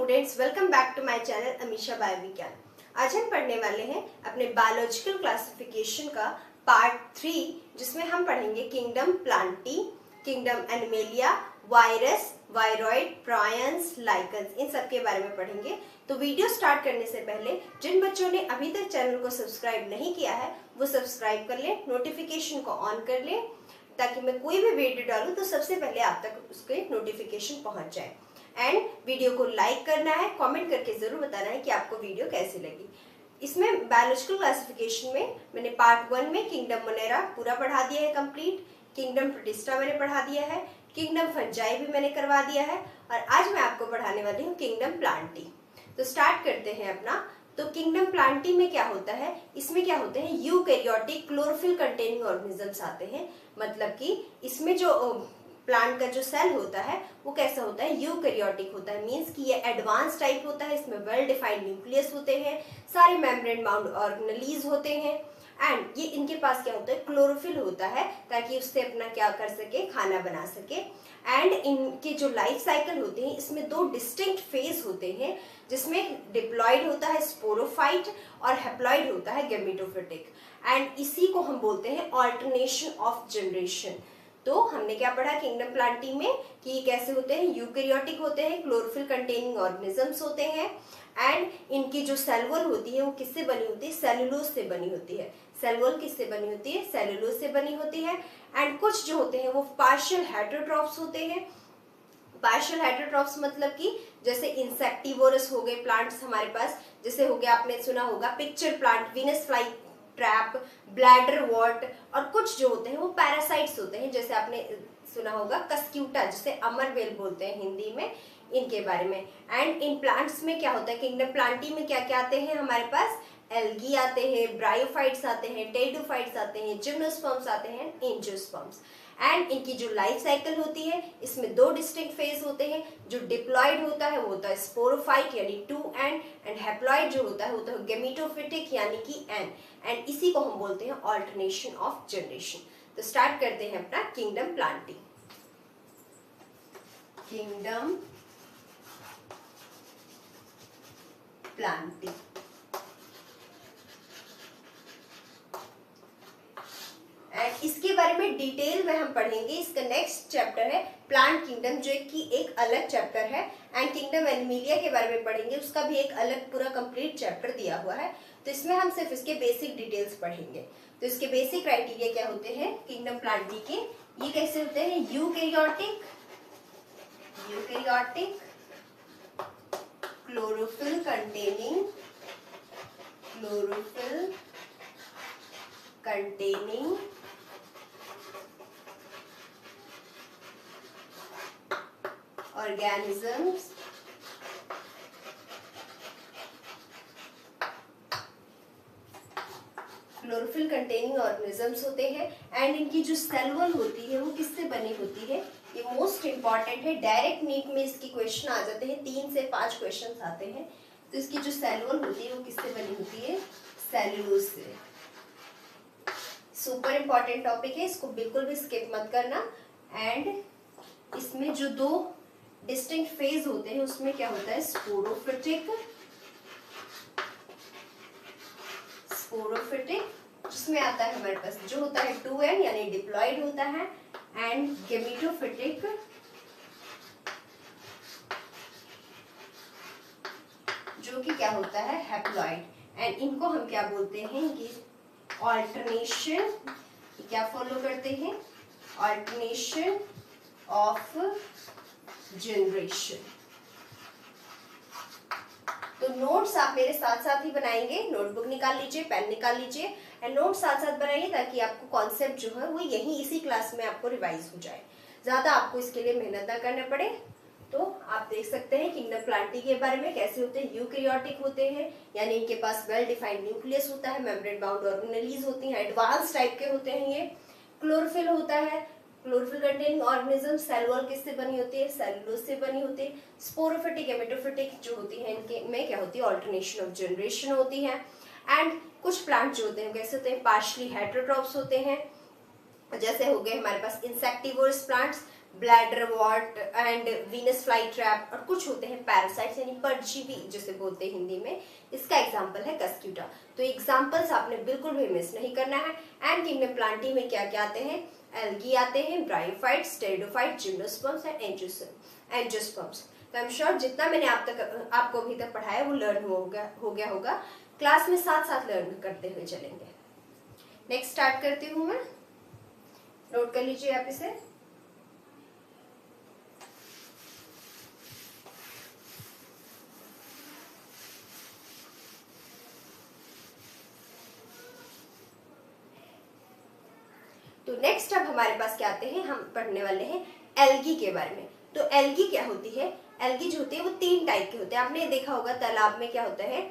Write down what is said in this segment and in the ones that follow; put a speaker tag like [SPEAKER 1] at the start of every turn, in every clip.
[SPEAKER 1] Students, welcome back to my channel Amisha by Vigyan. आज हम पढ़ने वाले हैं अपने बायोलॉजिकल क्लासिफिकेशन का पार्ट 3, जिसमें हम पढ़ेंगे kingdom Plantae, kingdom Animalia, virus, viroid, prions, lichens, इन सब के बारे में पढ़ेंगे। तो वीडियो स्टार्ट करने से पहले जिन बच्चों ने अभी तक चैनल को सब्सक्राइब नहीं किया है वो सब्सक्राइब कर लें, नोटिफिकेशन को ऑन कर लें ताकि मैं कोई भी वीडियो डालूं तो सबसे पहले आप तक उसके नोटिफिकेशन पहुंच जाए। एंड वीडियो को लाइक करना है, कमेंट करके जरूर बताना है कि आपको वीडियो कैसी लगी। इसमें बायोलॉजिकल क्लासिफिकेशन में मैंने पार्ट 1 में किंगडम मोनेरा पूरा पढ़ा दिया है कंप्लीट, किंगडम प्रोटिस्टा मैंने पढ़ा दिया है, किंगडम फंजाई भी मैंने करवा दिया है और आज मैं आपको पढ़ाने वाली हूँ किंगडम प्लांटी। तो स्टार्ट करते हैं अपना। तो किंगडम प्लांटी में क्या होता है, इसमें क्या होते हैं यूकैरियोटिक क्लोरोफिल कंटेनिंग ऑर्गेनिजम्स आते हैं। मतलब कि इसमें जो प्लांट का जो सेल होता है वो कैसा होता है, यूकैरियोटिक होता है। मींस कि ये एडवांस टाइप होता है, इसमें वेल डिफाइंड न्यूक्लियस होते हैं, सारे मेम्ब्रेन बाउंड ऑर्गेनेलीज होते हैं एंड ये इनके पास क्या होता है, क्लोरोफिल होता है ताकि उससे अपना क्या कर सके, खाना बना सके। एंड इनके जो लाइफ साइकिल होते हैं इसमें 2 डिस्टिंक्ट फेज होते हैं, जिसमें डिप्लॉइड होता है स्पोरोफाइट और हैप्लॉइड होता है गैमेटोफिटिक। एंड इसी को हम बोलते हैं ऑल्टरनेशन ऑफ जनरेशन। तो हमने क्या पढ़ा किंगडम प्लांटी में कि ये कैसे होते हैं, यूकैरियोटिक होते हैं, क्लोरोफिल कंटेनिंग ऑर्गेनिजम्स होते हैं एंड इनकी जो सेल वॉल होती है वो किससे बनी होती है, सेलुलोज से बनी होती है। सेल वॉल किससे बनी होती है, सेलुलोज से बनी होती है। एंड कुछ जो होते हैं वो पार्शियल हेटेरोट्रॉफ्स होते हैं। पार्शियल हेटेरोट्रॉफ्स मतलब कि जैसे इंसेक्टिवोरस हो गए प्लांट्स हमारे पास, जैसे हो गया आपने सुना होगा pitcher plant, Venus fly trap, bladder what, और कुछ जो होते हैं वो पैरासाइट्स होते हैं, जैसे आपने सुना होगा कस्क्यूटा, जिसे अमरवेल बोलते हैं हिंदी में, इनके बारे में। एंड इन प्लांट्स में क्या होता है, किंगडम प्लांटी में क्या क्या आते हैं हमारे पास, एल्गी आते हैं, ब्रायोफाइट्स आते हैं, टेरिडोफाइट्स आते हैं, जिम्नोस्पर्म्स आते हैं, एंजियोस्पर्म्स। एंड इनकी जो लाइफ साइकिल होती है इसमें 2 डिस्टिंक्ट फेज होते हैं। जो डिप्लॉइड होता है वो होता है स्पोरोफाइट यानी 2 एंड हैप्लॉइड जो होता है वो होता है गैमेटोफिटिक यानी कि एन। एंड इसी को हम बोलते हैं ऑल्टरनेशन ऑफ जनरेशन। तो स्टार्ट करते हैं अपना kingdom Plantae. Kingdom Plantae and इसके बारे में डिटेल में हम पढ़ेंगे। इसका नेक्स्ट चैप्टर है प्लांट किंगडम, जो कि एक अलग चैप्टर है। एंड किंगडम एनिमेलिया के बारे में पढ़ेंगे, उसका भी एक अलग पूरा कंप्लीट चैप्टर दिया हुआ है। तो इसमें हम सिर्फ इसके बेसिक डिटेल्स पढ़ेंगे। तो इसके बेसिक क्राइटेरिया क्या होते हैं किंगडम प्लांटी के, ये कैसे होते हैं, eukaryotic chlorophyll containing organisms chlorophyll containing organisms होते हैं। एंड इनकी जो सेल वॉल होती है वो किससे बनी होती है, ये मोस्ट इंपॉर्टेंट है। डायरेक्ट नीट में इसकी क्वेश्चन आ जाते हैं, 3 से 5 क्वेश्चन आते हैं। तो इसकी जो सेल वॉल होती है वो किससे बनी होती है, सेलुलोज से। सुपर इंपॉर्टेंट टॉपिक है, इसको बिल्कुल भी स्किप मत करना। एंड इसमें जो 2 डिस्टिंक्ट फेज होते हैं उसमें क्या होता है, स्पोरोफिटिक जिसमें आता है हमारे पास जो होता है 2n यानी डिप्लॉइड होता है, एंड गैमेटोफिटिक जो कि क्या होता है, हैप्लॉइड। एंड इनको हम क्या बोलते हैं कि ऑल्टरनेशन, क्या फॉलो करते हैं, ऑल्टरनेशन ऑफ जनरेशन। तो नोट्स आप मेरे साथ साथ ही बनाएंगे, नोटबुक निकाल लीजिए, पेन निकाल लीजिए एंड नोट साथ साथ बनाइए ताकि आपको कॉन्सेप्ट जो है वो यही इसी क्लास में आपको रिवाइज हो जाए, ज्यादा आपको इसके लिए मेहनत ना करना पड़े। तो आप देख सकते हैं किंगडम प्लांटी के बारे में कैसे होते हैं, यूकैरियोटिक होते हैं यानी इनके पास वेल डिफाइंड न्यूक्लियस होता है, मेम्ब्रेन बाउंड ऑर्गेनेलीज होती हैं, एडवांस टाइप के होते हैं ये, क्लोरोफिल होता है, chlorophyll containing organism, cell wall किससे बनी होती है, सेलुलोज से बनी होती है। स्पोरोफिटिक गैमेटोफिटिक जो होती है इनके में क्या होती है, ऑल्टरनेशन ऑफ जनरेशन होती है। एंड कुछ प्लांट जो होते हैं कैसे होते हैं, पार्शियली हेटेरोट्रॉफ्स होते हैं, जैसे हो गए हमारे पास insectivorous plants, bladderwort and Venus flytrap, और कुछ होते हैं पैरासाइट्स यानी परजीवी जिसे बोलते हैं हिंदी में। इसका एग्जांपल है कस्क्यूटा। तो एग्जांपल्स आपने बिल्कुल भी मिस नहीं करना है। एंड किंगडम प्लांटी में क्या क्या आते हैं? एल्गी आते हैं, bryophytes, pteridophyte, gymnosperms and angiosperms. तो आई एम श्योर जितना मैंने आपको अभी तक पढ़ाया वो लर्न हो गया होगा। क्लास में साथ साथ लर्न करते हुए चलेंगे। नेक्स्ट स्टार्ट करती हूँ मैं, नोट कर लीजिए आप इसे। तो नेक्स्ट अब हमारे पास क्या आते हैं, हम पढ़ने वाले हैं एल्गी के बारे में। तो एल्गी क्या होती है? एल्गी जो होती है वो 3 टाइप के होते हैं। आपने देखा होगा तालाब में क्या होता है,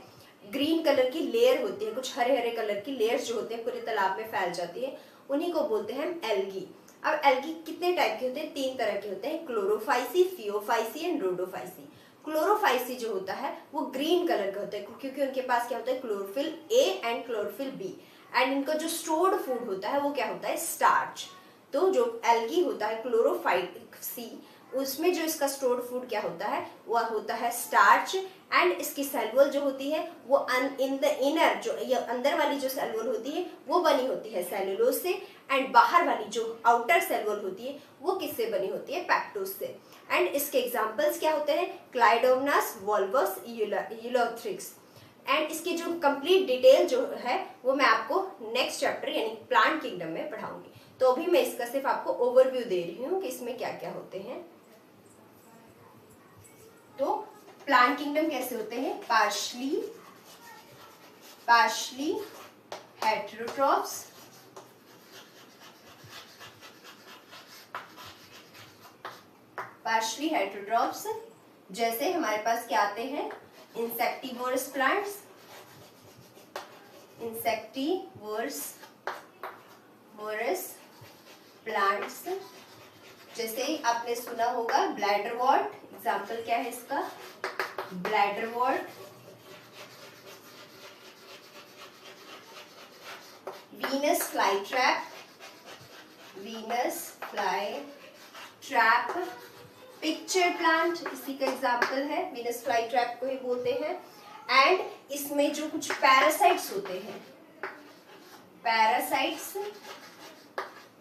[SPEAKER 1] ग्रीन कलर की लेयर होती है, कुछ हरे हरे कलर की लेयर्स जो होते हैं पूरे तालाब में फैल जाती है, उन्हीं को बोलते हैं हम एल्गी। अब एल्गी कितने टाइप के होते हैं? 3 तरह के होते हैं, Chlorophyceae, Phaeophyceae and Rhodophyceae. Chlorophyceae जो होता है वो ग्रीन कलर का होता है क्योंकि उनके पास क्या होता है, chlorophyll a and chlorophyll b. And इनका जो स्टोर्ड फूड होता है वो क्या होता है, स्टार्च। तो जो एल्गी होता है क्लोरोफाइसी, उसमें जो इसका स्टोर्ड फूड क्या होता है, वह होता है स्टार्च। एंड इसकी सेल वॉल जो होती है वो इन द इनर, जो अंदर वाली जो सेल वॉल होती है वो बनी होती है सेलुलोज से, एंड बाहर वाली जो आउटर सेल वॉल होती है वो किससे बनी होती है, पैक्टोज से। एंड इसके एग्जांपल्स क्या होते हैं, क्लाइडोमोनास, वॉल्वस, यूलोथ्रिक्स। एंड इसकी जो कंप्लीट डिटेल जो है वो मैं आपको नेक्स्ट चैप्टर यानी प्लांट किंगडम में पढ़ाऊंगी। तो अभी मैं इसका सिर्फ आपको ओवरव्यू दे रही हूँ कि इसमें क्या क्या होते हैं। तो प्लांट किंगडम कैसे होते हैं, पार्शली हेटेरोट्रॉप्स, जैसे हमारे पास क्या आते हैं, इंसेक्टिवोरस प्लांट्स, जैसे आपने सुना होगा ब्लैडर वॉर्ट। एग्जाम्पल क्या है इसका, bladderwort, Venus flytrap, pitcher plant इसी का एग्जाम्पल है, वीनस फ्लाई ट्रैप को ही बोलते हैं। एंड इसमें जो कुछ पैरासाइट्स होते हैं,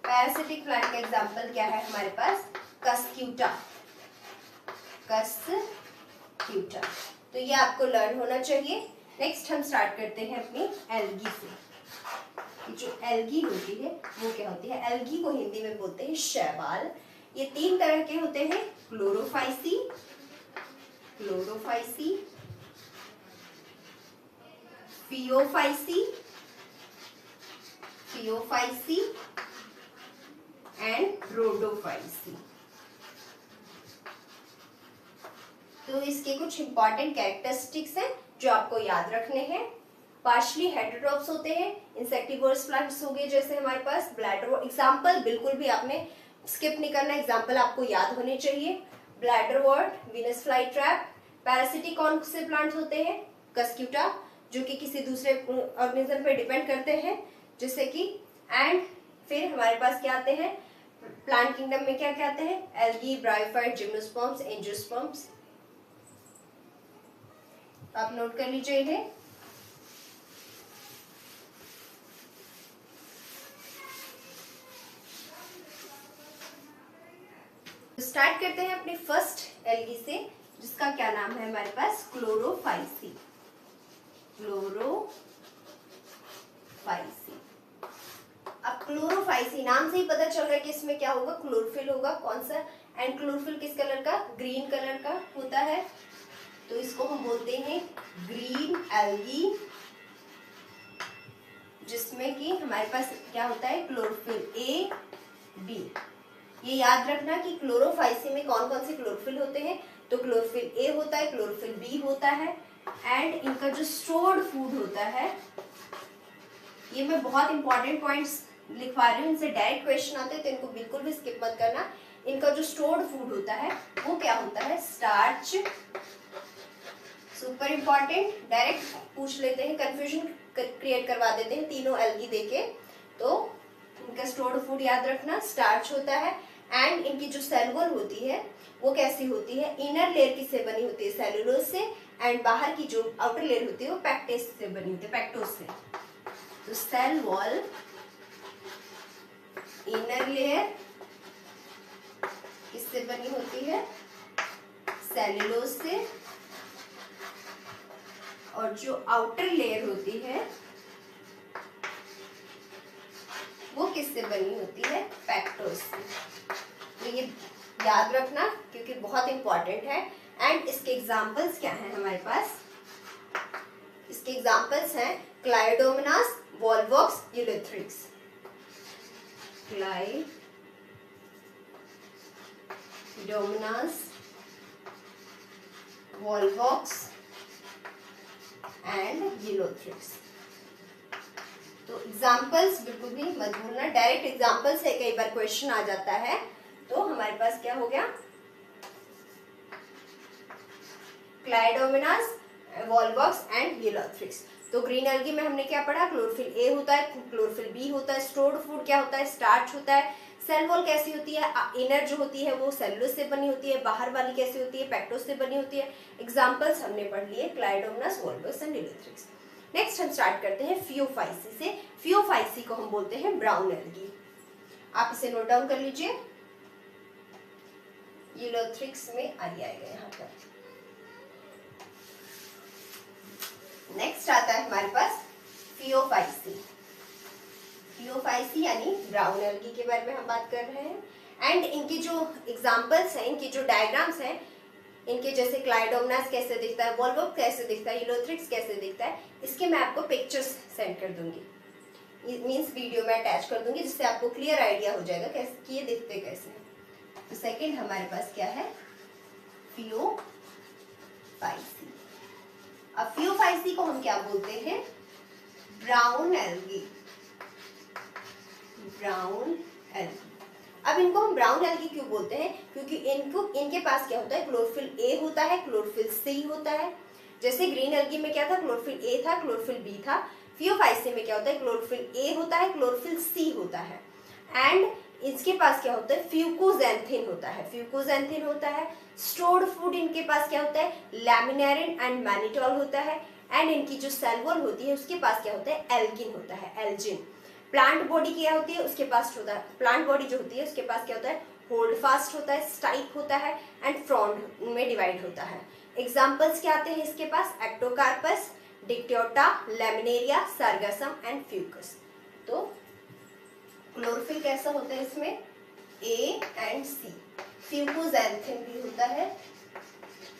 [SPEAKER 1] पैरासिटिक प्लांट का एग्जाम्पल क्या है हमारे पास, कस्क्यूटा। तो ये आपको लर्न होना चाहिए। नेक्स्ट हम स्टार्ट करते हैं अपनी एल्गी से। जो एल्गी होती है वो क्या होती है, एल्गी को हिंदी में बोलते हैं शैवाल। ये 3 तरह के होते हैं, क्लोरोफाइसी, फियोफाइसी एंड रोडोफाइसी। तो इसके कुछ इंपॉर्टेंट कैरेक्टरिस्टिक्स हैं जो आपको याद रखने हैं। पार्शली हेटेरोट्रॉप्स होते हैं, इंसेक्टिवोरस प्लांट्स हो गए जैसे हमारे पास ब्लैडर। एग्जाम्पल बिल्कुल भी आपने स्किप नहीं करना, एग्जाम्पल आपको याद होने चाहिए। Bladderwort, Venus flytrap. Parasitic कौन से प्लांट्स होते हैं, कस्क्यूटा, जो कि किसी दूसरे ऑर्गेनिज्म पे डिपेंड करते हैं जैसे कि। एंड फिर हमारे पास क्या आते हैं प्लांट किंगडम में, क्या क्या आते हैं, एल्गी, ब्रायोफाइट, जिम्नोस्पर्म्स, एंजियोस्पर्म्स। आप नोट कर लीजिए इन्हें। स्टार्ट करते हैं अपनी फर्स्ट एल्गी से, जिसका क्या नाम है हमारे पास, क्लोरोफाइसी। अब क्लोरोफाइसी नाम से ही पता चल रहा है कि इसमें क्या होगा, क्लोरोफिल होगा। कौन सा, एंड क्लोरोफिल किस कलर का, ग्रीन कलर का होता है। तो इसको हम बोलते हैं ग्रीन एल्गी, जिसमें कि हमारे पास क्या होता है, क्लोरोफिल ए, बी। ये याद रखना कि क्लोरोफाइसी में कौन कौन से क्लोरोफिल होते हैं। तो क्लोरोफिल ए होता है, क्लोरोफिल बी होता है। एंड इनका जो स्टोर्ड फूड होता है, ये मैं बहुत इंपॉर्टेंट पॉइंट्स लिखवा रही हूँ, इनसे डायरेक्ट क्वेश्चन आते हैं तो इनको बिल्कुल भी स्किप मत करना। इनका जो स्टोर्ड फूड होता है वो क्या होता है, स्टार्च। सुपर इंपॉर्टेंट, डायरेक्ट पूछ लेते हैं, कंफ्यूजन क्रिएट करवा देते हैं तीनों एल्गी देके। तो इनका स्टोर्ड फूड याद रखना, स्टार्च होता है। एंड इनकी जो सेल वॉल होती है वो कैसी होती है, इनर लेयर किससे बनी होती है, सेलुलोज से, एंड बाहर की जो आउटर लेयर होती है वो पैक्टेस से बनी होती है, पैक्टोज से। तो सेल वॉल, इनर लेयर किससे बनी होती है, सेलुलोज से, और जो आउटर लेयर होती है वो किससे बनी होती है, पैक्टोज से। तो ये याद रखना क्योंकि बहुत इंपॉर्टेंट है। एंड इसके एग्जांपल्स क्या हैं हमारे पास, इसके एग्जांपल्स हैं Chlamydomonas, Volvox, Ulothrix. Chlamydomonas, Volvox and Ulothrix. तो एग्जांपल्स बिल्कुल भी मत भूलना, डायरेक्ट एग्जांपल्स है, कई बार क्वेश्चन आ जाता है। तो हमारे पास क्या हो गया, क्लाइडोमोनास, वॉल्वॉक्स एंड यूलोथ्रिक्स। तो ग्रीन एल्गी में हमने क्या पढ़ा, क्लोरोफिल ए होता है, क्लोरोफिल बी होता है, स्टोर्ड फूड क्या होता है, स्टार्च होता है, सेल वॉल कैसी होती है, इनर जो होती है वो सेलुलोज से बनी होती है, बाहर वाली कैसी होती है, पैक्टोज से बनी होती है। एग्जांपल्स हमने पढ़ लिए क्लाइडोमोनास, वॉल्वॉक्स एंड यूलोथ्रिक्स। नेक्स्ट हम स्टार्ट करते हैं फियोफाइसी से। फियोफाइसी को हम बोलते हैं ब्राउन एल्गी। आप इसे नोट डाउन कर लीजिए, यूलोथ्रिक्स में आएगा यहाँ पर। नेक्स्ट आता है हमारे पास फियोफाइसी। फियोफाइसी यानी ब्राउन एल्गी के बारे में हम बात कर रहे हैं। एंड इनकी जो एग्जांपल्स हैं, इनकी जो डायग्राम्स हैं, इनके जैसे क्लाइडोमोनास कैसे दिखता है, वॉल्वॉक्स कैसे दिखता है, यूलोथ्रिक्स कैसे दिखता है, इसके मैं आपको पिक्चर्स सेंड कर दूंगी, मीन्स वीडियो में अटैच कर दूंगी, जिससे आपको क्लियर आइडिया हो जाएगा कैसे कि ये दिखते कैसे हैं। तो सेकंड हमारे पास क्या है, फियोफाइसी। अब फियोफाइसी को हम क्या बोलते हैं, ब्राउन एल्गी। Brown algae. अब इनको हम ब्राउन एल्गी क्यों बोलते हैं, क्योंकि इनके पास क्या होता है, क्लोरोफिल ए होता है, क्लोरोफिल सी होता है। जैसे ग्रीन एल्गी में क्या था, क्लोरोफिल ए था, क्लोरोफिल बी था। फियोफाइसी में क्या होता है, क्लोरोफिल ए होता है, क्लोरोफिल सी होता है, एंड इसके पास क्या होता है, फ्यूकोजैंथिन होता है, फ्यूकोजैंथिन होता है। स्टोर्ड फूड इनके पास क्या होता है, लैमिनेरिन एंड मैनिटोल होता है, एंड इनकी जो सेल वॉल होती है उसके पास क्या होता है, एल्गिन होता है, एल्जिन। प्लांट बॉडी क्या होती है, उसके पास होता है, प्लांट बॉडी जो होती है उसके पास क्या होता है, होल्ड फास्ट होता है, स्टाइक होता है, एंड फ्रॉन्ड में डिवाइड होता है। एग्जाम्पल्स क्या आते हैं इसके पास, Ectocarpus, Dictyota, Laminaria, Sargassum and Fucus. तो क्लोरोफिल कैसा होता है इसमें, ए एंड सी। फ्यूकोजैंथिन भी होता है,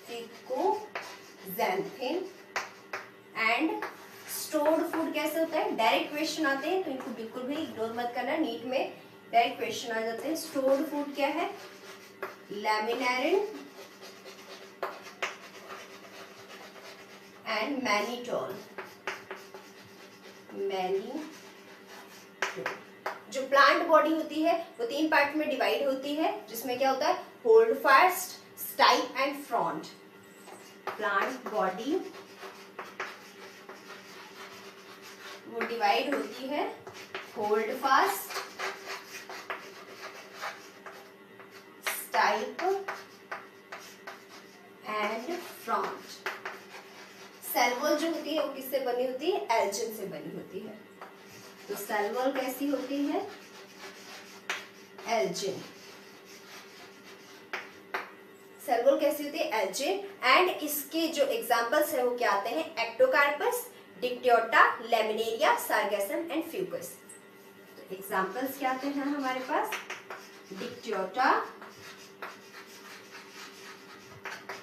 [SPEAKER 1] फ्यूकोजैंथिन। एंड स्टोर्ड फूड कैसे होता है, डायरेक्ट क्वेश्चन आते हैं तो इनको बिल्कुल भी इग्नोर मत करना, नीट में डायरेक्ट क्वेश्चन आ जाते हैं। स्टोर्ड फूड क्या है, लैमिनेरिन एंड मैनिटोल। जो प्लांट बॉडी होती है वो 3 पार्ट में डिवाइड होती है, जिसमें क्या होता है, holdfast, stipe and frond. Plant body वो डिवाइड होती है, holdfast, stipe and frond. Cell wall जो होती है वो किससे बनी होती है, एल्जिन से बनी होती है। तो सेल वॉल कैसी होती है, एल्जिन। सेल वॉल कैसी होती है, एल्जिन। एंड इसके जो एग्जांपल्स है वो क्या आते हैं, Ectocarpus, Dictyota, Laminaria, Sargassum and Fucus. तो एग्जांपल्स क्या आते हैं हमारे पास, Dictyota,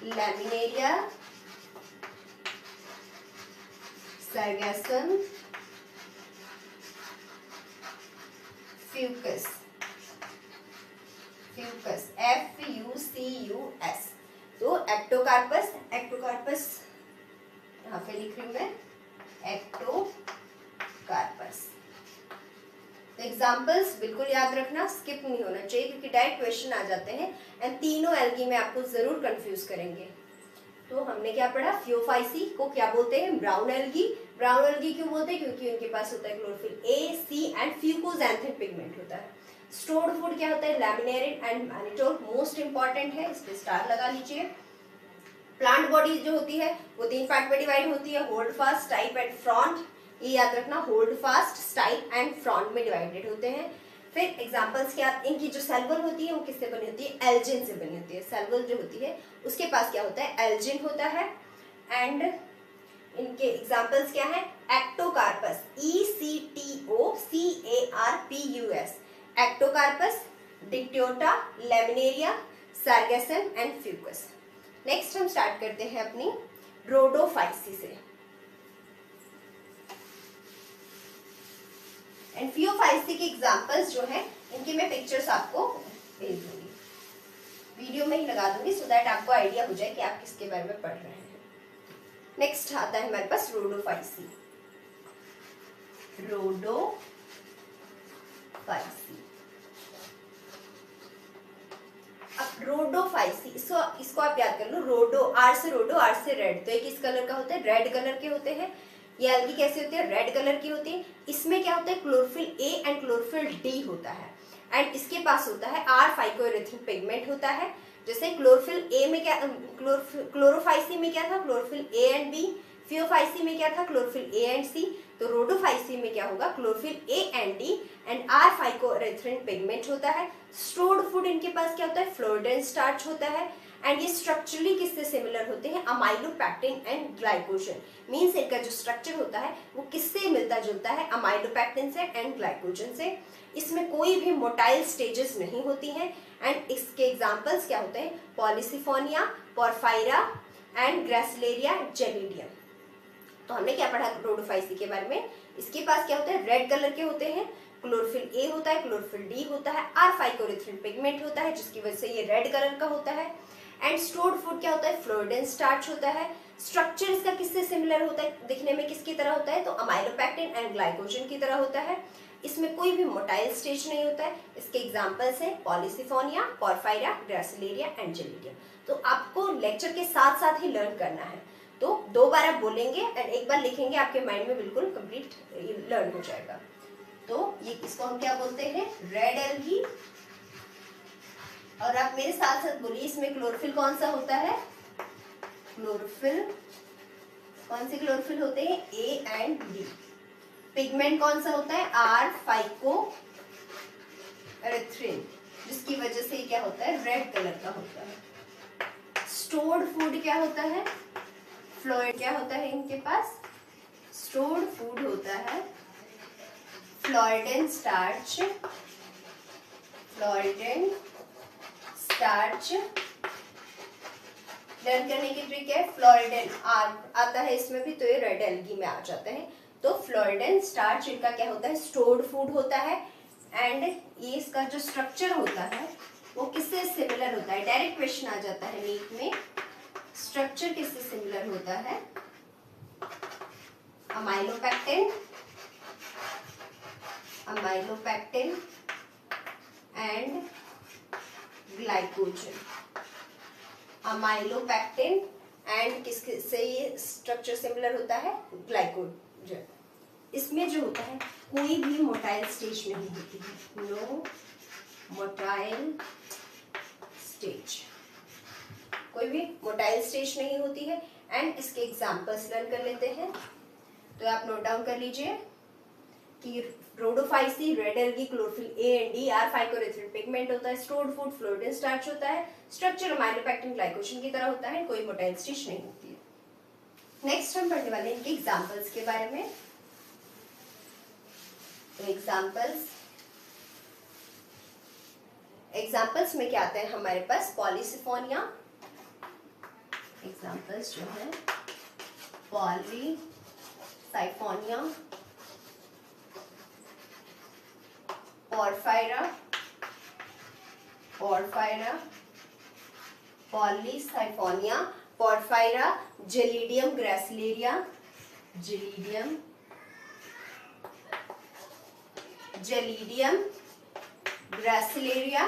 [SPEAKER 1] Laminaria, Sargassum, Fucus. Fucus, FUCUS। तो एक्टोकार्पस, एक्टोकार्पस यहाँ पे लिख रही हूं मैं, एक्टोकार्पस। तो एग्जांपल्स बिल्कुल याद रखना, स्किप नहीं होना चाहिए क्योंकि डायरेक्ट क्वेश्चन आ जाते हैं एंड तीनों एल्गी में आपको जरूर कंफ्यूज करेंगे। तो हमने क्या पढ़ा, फियोफाइसी को क्या बोलते हैं, ब्राउन एल्गी। ब्राउन एल्गी क्यों बोलते हैं, क्योंकि उनके पास होता है chlorophyll a, c and fucoxanthin pigment होता है। स्टोर्ड फूड क्या होता है, laminarin and mannitol, most important है, इस पे स्टार लगा लीजिए। प्लांट बॉडी जो होती है वो 3 पार्ट में डिवाइड होती है, hold fast, stipe and front. ये याद रखना, hold fast, stipe and front में डिवाइडेड होते हैं। फिर एग्जांपल्स क्या, इनकी जो सेल वॉल होती है वो किससे बनी होती है, एल्जिन से बनी होती है। सेल वॉल जो होती है उसके पास क्या होता है, एल्जिन होता है। एंड इनके एग्जांपल्स क्या है, Ectocarpus, ECTOCARPUS, Ectocarpus, Dictyota, Laminaria, Sargassum and Fucus. Next हम स्टार्ट करते हैं अपनी रोडोफाइसी से। एंड फियोफाइसी के एग्जांपल्स जो हैं इनके मैं पिक्चर्स आपको भेज दूंगी, वीडियो में ही लगा दूंगी, सो दैट आपको आइडिया हो जाए कि आप किसके बारे में पढ़ रहे हैं। नेक्स्ट आता है हमारे पास रोडोफाइसी। रोडोफाइसी, अब रोडोफाइसी इसको आप याद कर लो। रोडो, आर से रोडो, आर से रेड, तो एक इस कलर का होता है, रेड कलर के होते हैं। ये एल्गी कैसे होती है, रेड कलर की होती है। इसमें क्या होता है, chlorophyll a and chlorophyll D होता है। एंड इसके पास होता है आर फाइकोएरिथ्रिन पिगमेंट होता है। जैसे क्लोरोफिल ए में क्या, क्लोरोफाइसी में क्या था, chlorophyll a and b. Phaeophyceae में क्या था, क्लोरोफिल ए एंड सी। तो रोडोफाइसी में क्या होगा, chlorophyll a and d and r phycoerythrin pigment होता है। स्टोर्ड फूड इनके पास क्या होता है, फ्लोरिडेन स्टार्च होता है। एंड ये स्ट्रक्चरली किससे सिमिलर होते हैं, अमाइलोपैक्टिन एंड ग्लाइकोजन। मींस इनका जो स्ट्रक्चर होता है वो किससे मिलता जुलता है, अमाइलोपैक्टिन से एंड ग्लाइकोजन से। इसमें कोई भी मोटाइल स्टेजेस नहीं होती हैं। एंड इसके एग्जांपल्स क्या होते हैं, पॉलीसिफोनिया, पोरफायरा एंड ग्रासिलेरिया, जेलिडियम। तो हमने क्या पढ़ा रोडोफाइसी के बारे में, इसके पास क्या होता है, रेड कलर के होते हैं, क्लोरोफिल ए होता है, क्लोरोफिल डी होता है, आर फाइकोएरिथ्रिन पिगमेंट होता है जिसकी वजह से ये रेड कलर का होता है। एंड स्टोर्ड फूड क्या होता है, फ्लोरिडेन स्टार्च होता है। स्ट्रक्चर इसका किससे सिमिलर होता है, दिखने में किसकी तरह होता है, तो अमाइलोपैक्टिन एंड ग्लाइकोजन की तरह होता है। इसमें कोई भी मोटाइल स्टेज नहीं होता है। इसके एग्जांपल्स हैं पॉलीसिफोनिया, पोरफायरा, ग्रासिलेरिया एंड जेलिडियम। तो आपको लेक्चर के साथ साथ ही लर्न करना है, तो 2 बार आप बोलेंगे एंड 1 बार लिखेंगे, आपके माइंड में बिल्कुल कंप्लीट लर्न हो जाएगा। तो ये इसको हम क्या बोलते हैं, रेड एल्गी। और आप मेरे साथ साथ बोलिए, इसमें क्लोरोफिल कौन सा होता है, क्लोरोफिल, कौन से क्लोरोफिल होते हैं, ए एंड बी। पिगमेंट कौन सा होता है, आर फाइकोएरिथ्रिन, जिसकी वजह से क्या होता है, रेड कलर का होता है। स्टोर्ड फूड क्या होता है, फ्लोरिड क्या होता है इनके पास, स्टोर्ड फूड होता है फ्लोरिडेन स्टार्च, फ्लोरिडेन स्टार्च। लर्न करने की ट्रिक है, फ्लोरिडेन आता है इसमें भी, तो ये रेड एल्गी में आ जाते हैं। तो फ्लोरिडेन स्टार्च इनका क्या होता है, स्टोर्ड फूड होता है। एंड ये इसका जो स्ट्रक्चर होता है वो किससे सिमिलर होता है, डायरेक्ट क्वेश्चन आ जाता है नीट में, स्ट्रक्चर किससे सिमिलर होता है, amylopectin, amylopectin and glycogen. Amylopectin and किससे ये स्ट्रक्चर सिमिलर होता है, ग्लाइकोजन। इसमें जो होता है कोई भी मोटाइल स्टेज नहीं होती है, नो मोटाइल स्टेज, कोई भी मोटाइल स्टेज नहीं होती है। एंड इसके एग्जांपल्स लर्न कर लेते हैं, तो आप नोट डाउन कर लीजिए कि Rhodophyceae, red algae, chlorophyll a and d, r phycoerythrin pigment होता है, स्टोर्ड फूड फ्लोरिडेन स्टार्च होता है, स्ट्रक्चर अमाइलोपैक्टिन ग्लाइकोजन की तरह होता है, कोई मोटाइल स्टेज नहीं होती है। नेक्स्ट हम पढ़ने वाले हैं इनके एग्जांपल्स के बारे में। तो एग्जांपल्स में क्या आते हैं हमारे पास, पॉलीसिफोनिया, एग्जांपल्स जो है Polysiphonia, Porphyra, Polysiphonia, Porphyra, Gelidium, Gracilaria, Gelidium, Gracilaria,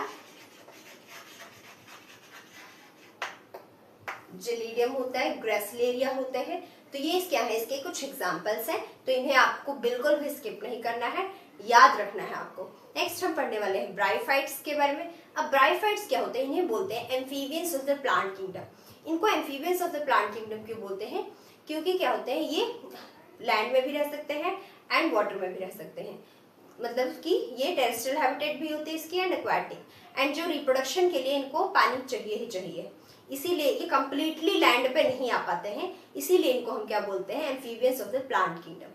[SPEAKER 1] Gelidium होता है, ग्रासिलेरिया होते हैं। तो ये क्या है, इसके कुछ एग्जांपल्स हैं, तो इन्हें आपको बिल्कुल भी स्किप नहीं करना है। याद रखना है आपको। नेक्स्ट हम पढ़ने वाले हैं ब्रायोफाइट्स के बारे में। अब ब्रायोफाइट्स क्या होते हैं, इन्हें बोलते हैं amphibians of the plant kingdom. इनको amphibians of the plant kingdom क्यों बोलते हैं, क्योंकि क्या होते हैं ये लैंड में भी रह सकते हैं एंड वाटर में भी रह सकते हैं, मतलब कि ये टेरेस्ट्रियल हैबिटेट भी होती है इसकी एंड एक्वाटिक, एंड जो रिप्रोडक्शन के लिए इनको पानी चाहिए ही चाहिए, इसीलिए ये कंप्लीटली लैंड पे नहीं आ पाते हैं, इसीलिए इनको हम क्या बोलते हैं, amphibians of the plant kingdom.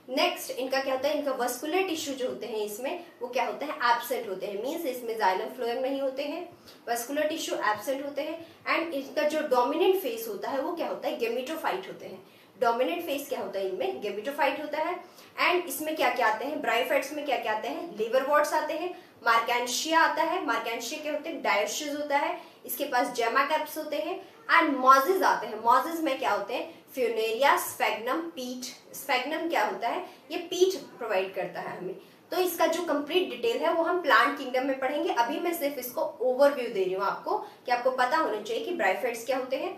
[SPEAKER 1] Next इनका क्या होता है, इनका वस्कुलर टिश्यू जो होते हैं इसमें वो क्या होते हैं, एब्सेंट होते हैं, मींस इसमें जाइलम फ्लोएम नहीं होते हैं, वस्कुलर टिश्यू एब्सेंट होते हैं, एंड इनका जो डोमिनेंट फेस होता है वो क्या होता है, गेमेटोफाइट होते हैं। डोमिनेंट फेस क्या होता है इनमें, गेमेटोफाइट होता है। एंड इसमें क्या क्या आते हैं, ब्रायोफाइट्स में क्या क्या आते हैं, लिवरवॉर्ट्स आते हैं, मार्केंशिया आता है, मार्केंशिया क्या होते हैं, डायोसिस होता है, इसके पास जेमा कैप्स होते हैं, एंड मॉजेस आते हैं। मॉजेस में क्या होते हैं, फ्यूनेरिया, स्फेग्नम, पीट। स्फेग्नम क्या होता है, ये पीट प्रोवाइड करता है हमें। तो इसका जो कंप्लीट डिटेल है वो हम प्लांट किंगडम में पढ़ेंगे, अभी मैं सिर्फ इसको ओवरव्यू दे रही हूँ आपको कि आपको पता होना चाहिए कि ब्रायोफाइट्स क्या होते हैं।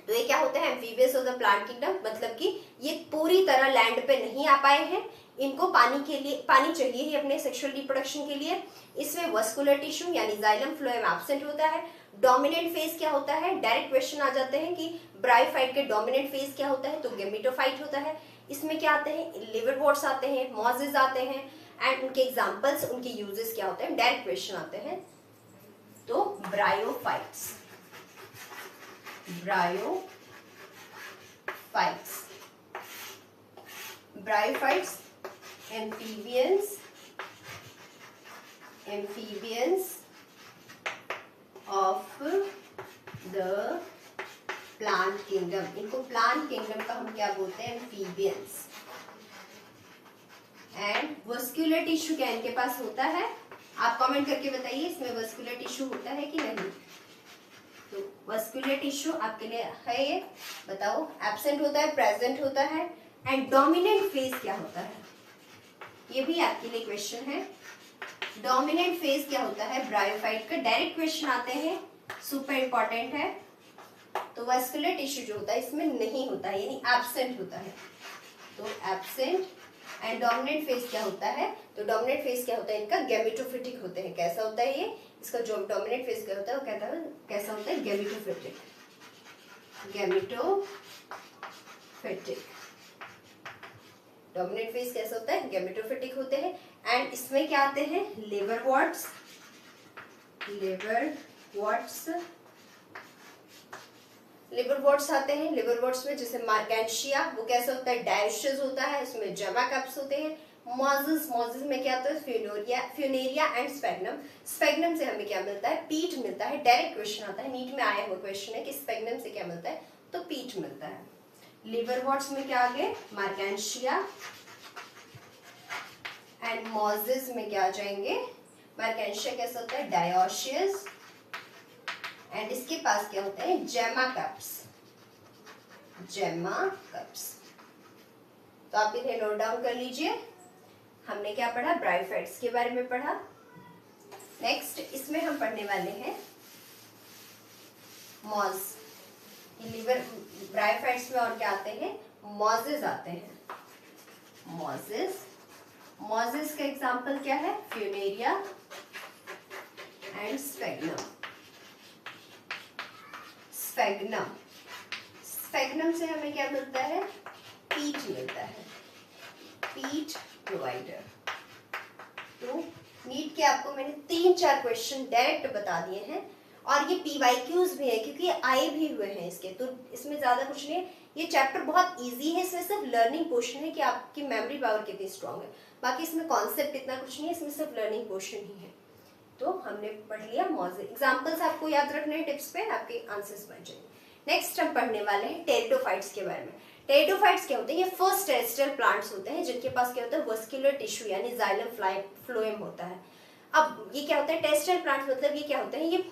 [SPEAKER 1] तो ये क्या होते हैं, amphibious of the plant kingdom, मतलब कि ये पूरी तरह लैंड पे नहीं आ पाए हैं, इनको पानी के लिए पानी चाहिए ही अपने सेक्सुअल रिप्रोडक्शन के लिए। इसमें वस्कुलर टिश्यू यानी जाइलम फ्लोएम एब्सेंट होता है। डोमिनेंट फेज क्या होता है, डायरेक्ट क्वेश्चन आ जाते हैं कि ब्रायोफाइट के डोमिनेंट फेज क्या होता है, तो गेमेटोफाइट होता है। इसमें क्या आते हैं, लिवरवॉर्ट्स आते हैं, मॉजेस आते हैं, एंड उनके एग्जांपल्स, उनके यूजेस क्या होते हैं, डायरेक्ट क्वेश्चन आते हैं। तो bryophytes, bryophytes amphibians of the plant kingdom. इनको प्लांट किंगडम का हम क्या बोलते हैं, एम्फीबियंस। एंड वस्कुलर टिश्यू क्या इनके पास होता है, आप कमेंट करके बताइए इसमें वस्कुलर टिश्यू होता है कि नहीं। तो वस्कुलर टिश्यू आपके लिए है, ये बताओ, एब्सेंट होता है, प्रेजेंट होता है, एंड डोमिनेंट फेज क्या होता है, ये भी आपके लिए क्वेश्चन है। डोमिनेंट फेज क्या होता है ब्रायोफाइट का, डायरेक्ट क्वेश्चन आते हैं, सुपर इंपॉर्टेंट है। तो वस्कुलर टिश्यू जो होता है इसमें नहीं होता है, यानी एब्सेंट होता है, तो एब्सेंट। एंड डोमिनेंट फेज क्या होता है, तो डोमिनेंट फेज क्या होता है इनका, गेमेटोफिटिक होते हैं। कैसा होता है ये, इसका जो डोमिनेंट फेज क्या होता है वो कहता है कैसा होता है, गेमेटोफिटिक, डोमिनेंट फेज कैसा होता है, गेमेटोफिटिक होते हैं। एंड इसमें क्या आते हैं, लिवरवॉर्ट्स आते हैं। लिवरवॉर्ट्स में जैसे मार्केंशिया, वो कैसा होता है, डायोसिस होता है, इसमें जेमा कैप्स होते हैं। मॉजेस में क्या होता है, फ्यूनेरिया एंड स्फेग्नम से हमें क्या मिलता है, पीट मिलता है। डायरेक्ट क्वेश्चन आता है, नीट में आया हुआ क्वेश्चन है कि स्फेग्नम से क्या मिलता है, तो पीट मिलता है। लिवरवॉर्ट्स में क्या आ गए, मार्केंशिया, एंड मॉजेस में क्या आ जाएंगे, मार्केंशिया कैसा होता है, डायोसिस, एंड इसके पास क्या होता है, जेमा कैप्स। तो आप इन्हें नोट डाउन कर लीजिए। हमने क्या पढ़ा, ब्रायोफाइट्स के बारे में पढ़ा। नेक्स्ट इसमें हम पढ़ने वाले हैं मॉज। लिवर ब्रायोफाइट्स में और क्या आते हैं, मॉजेस आते हैं। मॉजेस का एग्जांपल क्या है, फ्यूनेरिया एंड स्फेग्नम से हमें क्या मिलता है, पीट मिलता है, पीट प्रोवाइडर। तो नीट के आपको मैंने 3-4 क्वेश्चन डायरेक्ट बता दिए हैं, और ये PYQs भी है क्योंकि ये आए भी हुए हैं इसके, तो इसमें ज्यादा कुछ नहीं है। ये चैप्टर बहुत इजी है, इसमें सिर्फ लर्निंग पोर्शन है कि आपकी मेमोरी पावर कितनी स्ट्रांग है, बाकी इसमें कॉन्सेप्ट इतना कुछ नहीं है, इसमें सिर्फ लर्निंग पोर्शन ही है। तो हमने पढ़ लिया मॉजेस, एग्जाम्पल्स आपको याद रखने हैं, टिप्स पे आपके आंसर्स बन जाएंगे। नेक्स्ट हम पढ़ने वाले हैं टेरिडोफाइट्स के बारे में। टेरिडोफाइट्स क्या होते हैं, ये फर्स्ट टेरेस्ट्रियल प्लांट्स होते हैं जिनके पास क्या होता है, वस्कुलर टिश्यू यानी जाइलम फ्लोएम होता है। अब ये क्या होता है, टेरेस्ट्रियल प्लांट्स मतलब ये क्या होते हैं, ये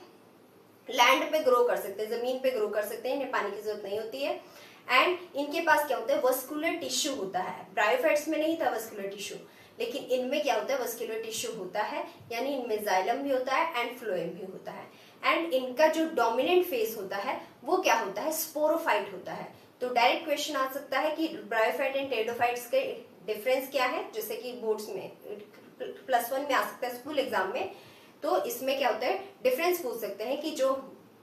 [SPEAKER 1] लैंड पे ग्रो कर सकते हैं, जमीन पे ग्रो कर सकते हैं, इन्हें पानी की जरूरत नहीं होती है। एंड इनके पास क्या होता है, वस्कुलर टिश्यू होता है। ब्रायोफाइट्स में नहीं था वस्कुलर टिश्यू, लेकिन इनमें क्या होता है, वस्कुलर टिश्यू होता है, यानी इनमें जाइलम भी होता है एंड फ्लोएम भी होता है। एंड इनका जो डोमिनेंट फेज होता है वो क्या होता है, स्पोरोफाइट होता है। तो डायरेक्ट क्वेश्चन आ सकता है कि ब्रायोफाइट एंड टेरिडोफाइट्स के डिफरेंस क्या है, जैसे कि बोर्ड्स में +1 में आ सकता है स्कूल एग्जाम में, तो इसमें क्या होता है डिफरेंस पूछ सकते हैं कि जो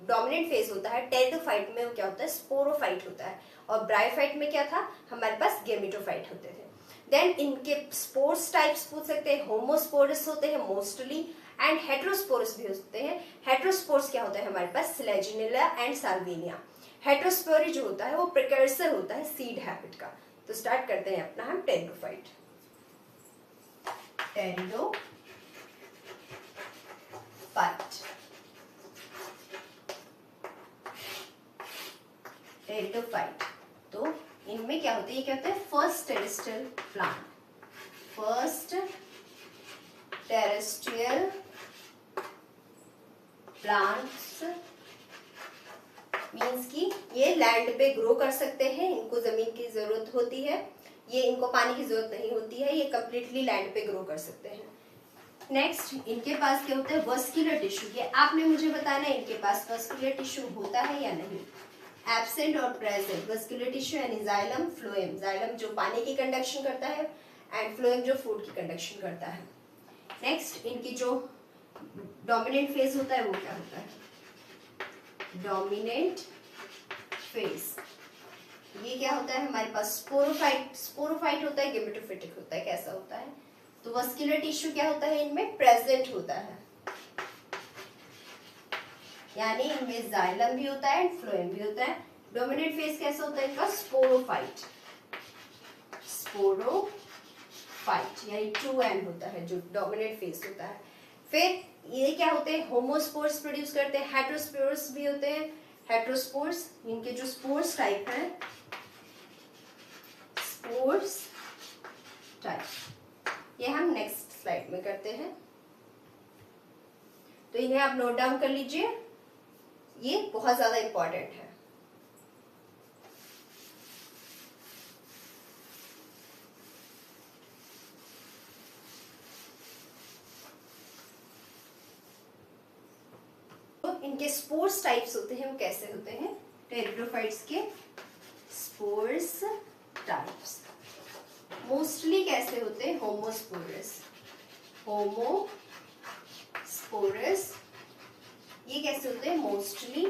[SPEAKER 1] डोमिनेंट फेज होता है टेरिडोफाइट में वो क्या होता है स्पोरोफाइट होता है, और ब्रायोफाइट में क्या था हमारे पास गेमेटोफाइट होते थे। देन इनके स्पोर्स टाइप्स पूछ सकते हैं, होमोस्पोरस होते हैं मोस्टली एंड हेट्रोस्पोरस भी होते हैं। हेट्रोस्पोरस क्या होता है हमारे पास स्लेजिनेला एंड साल्विनिया। हेट्रोस्पोरी जो होता है वो प्रिकर्सर होता है सीड हैबिट का। तो स्टार्ट करते हैं अपना हम टेरिडोफाइट। टेरिडोफाइट टेरिडोफाइट तो इनमें क्या होता है, ये क्या होता है first terrestrial plant. First terrestrial plants means कि ये लैंड पे ग्रो कर सकते हैं, इनको जमीन की जरूरत होती है, ये इनको पानी की जरूरत नहीं होती है, ये कंप्लीटली लैंड पे ग्रो कर सकते हैं। नेक्स्ट इनके पास क्या होता है वस्कुलर टिश्यू। ये आपने मुझे बताना है इनके पास वस्कुलर टिश्यू होता है या नहीं। एब्सेंट और present vascular tissue and xylem phloem. Xylem जो पानी की कंडक्शन करता है एंड फ्लोएम जो फूड की कंडक्शन करता है। नेक्स्ट इनकी जो डोमिनेंट फेज होता है वो क्या होता है डोमिनेंट फेज। ये क्या होता है हमारे पास स्पोरोफाइट। स्पोरोफाइट होता है गेमेटोफिटिक होता है, कैसा होता है। तो वस्कुलर टिश्यू क्या होता है इनमें प्रेजेंट होता है, यानी इनमें जाइलम भी होता है एंड फ्लोएम भी होता है। डोमिनेंट फेज कैसा होता है इनका स्पोरोफाइट। स्पोरोफाइट यानी 2N होता है जो डोमिनेंट फेज होता है। फिर ये क्या होते हैं होमोस्पोर्स प्रोड्यूस करते हैं, हेट्रोस्पोर्स भी होते हैं। हेट्रोस्पोर्स इनके जो स्पोर्स टाइप है स्पोर्स टाइप ये हम नेक्स्ट स्लाइड में करते हैं, तो इन्हें आप नोट डाउन कर लीजिए, ये बहुत ज्यादा इंपॉर्टेंट है। तो इनके स्पोर्स टाइप्स होते हैं वो कैसे होते हैं टेरिडोफाइट्स के स्पोर्स टाइप्स मोस्टली कैसे होते हैं होमोस्पोरस। होमोस्पोरस ये कैसे होते हैं मोस्टली,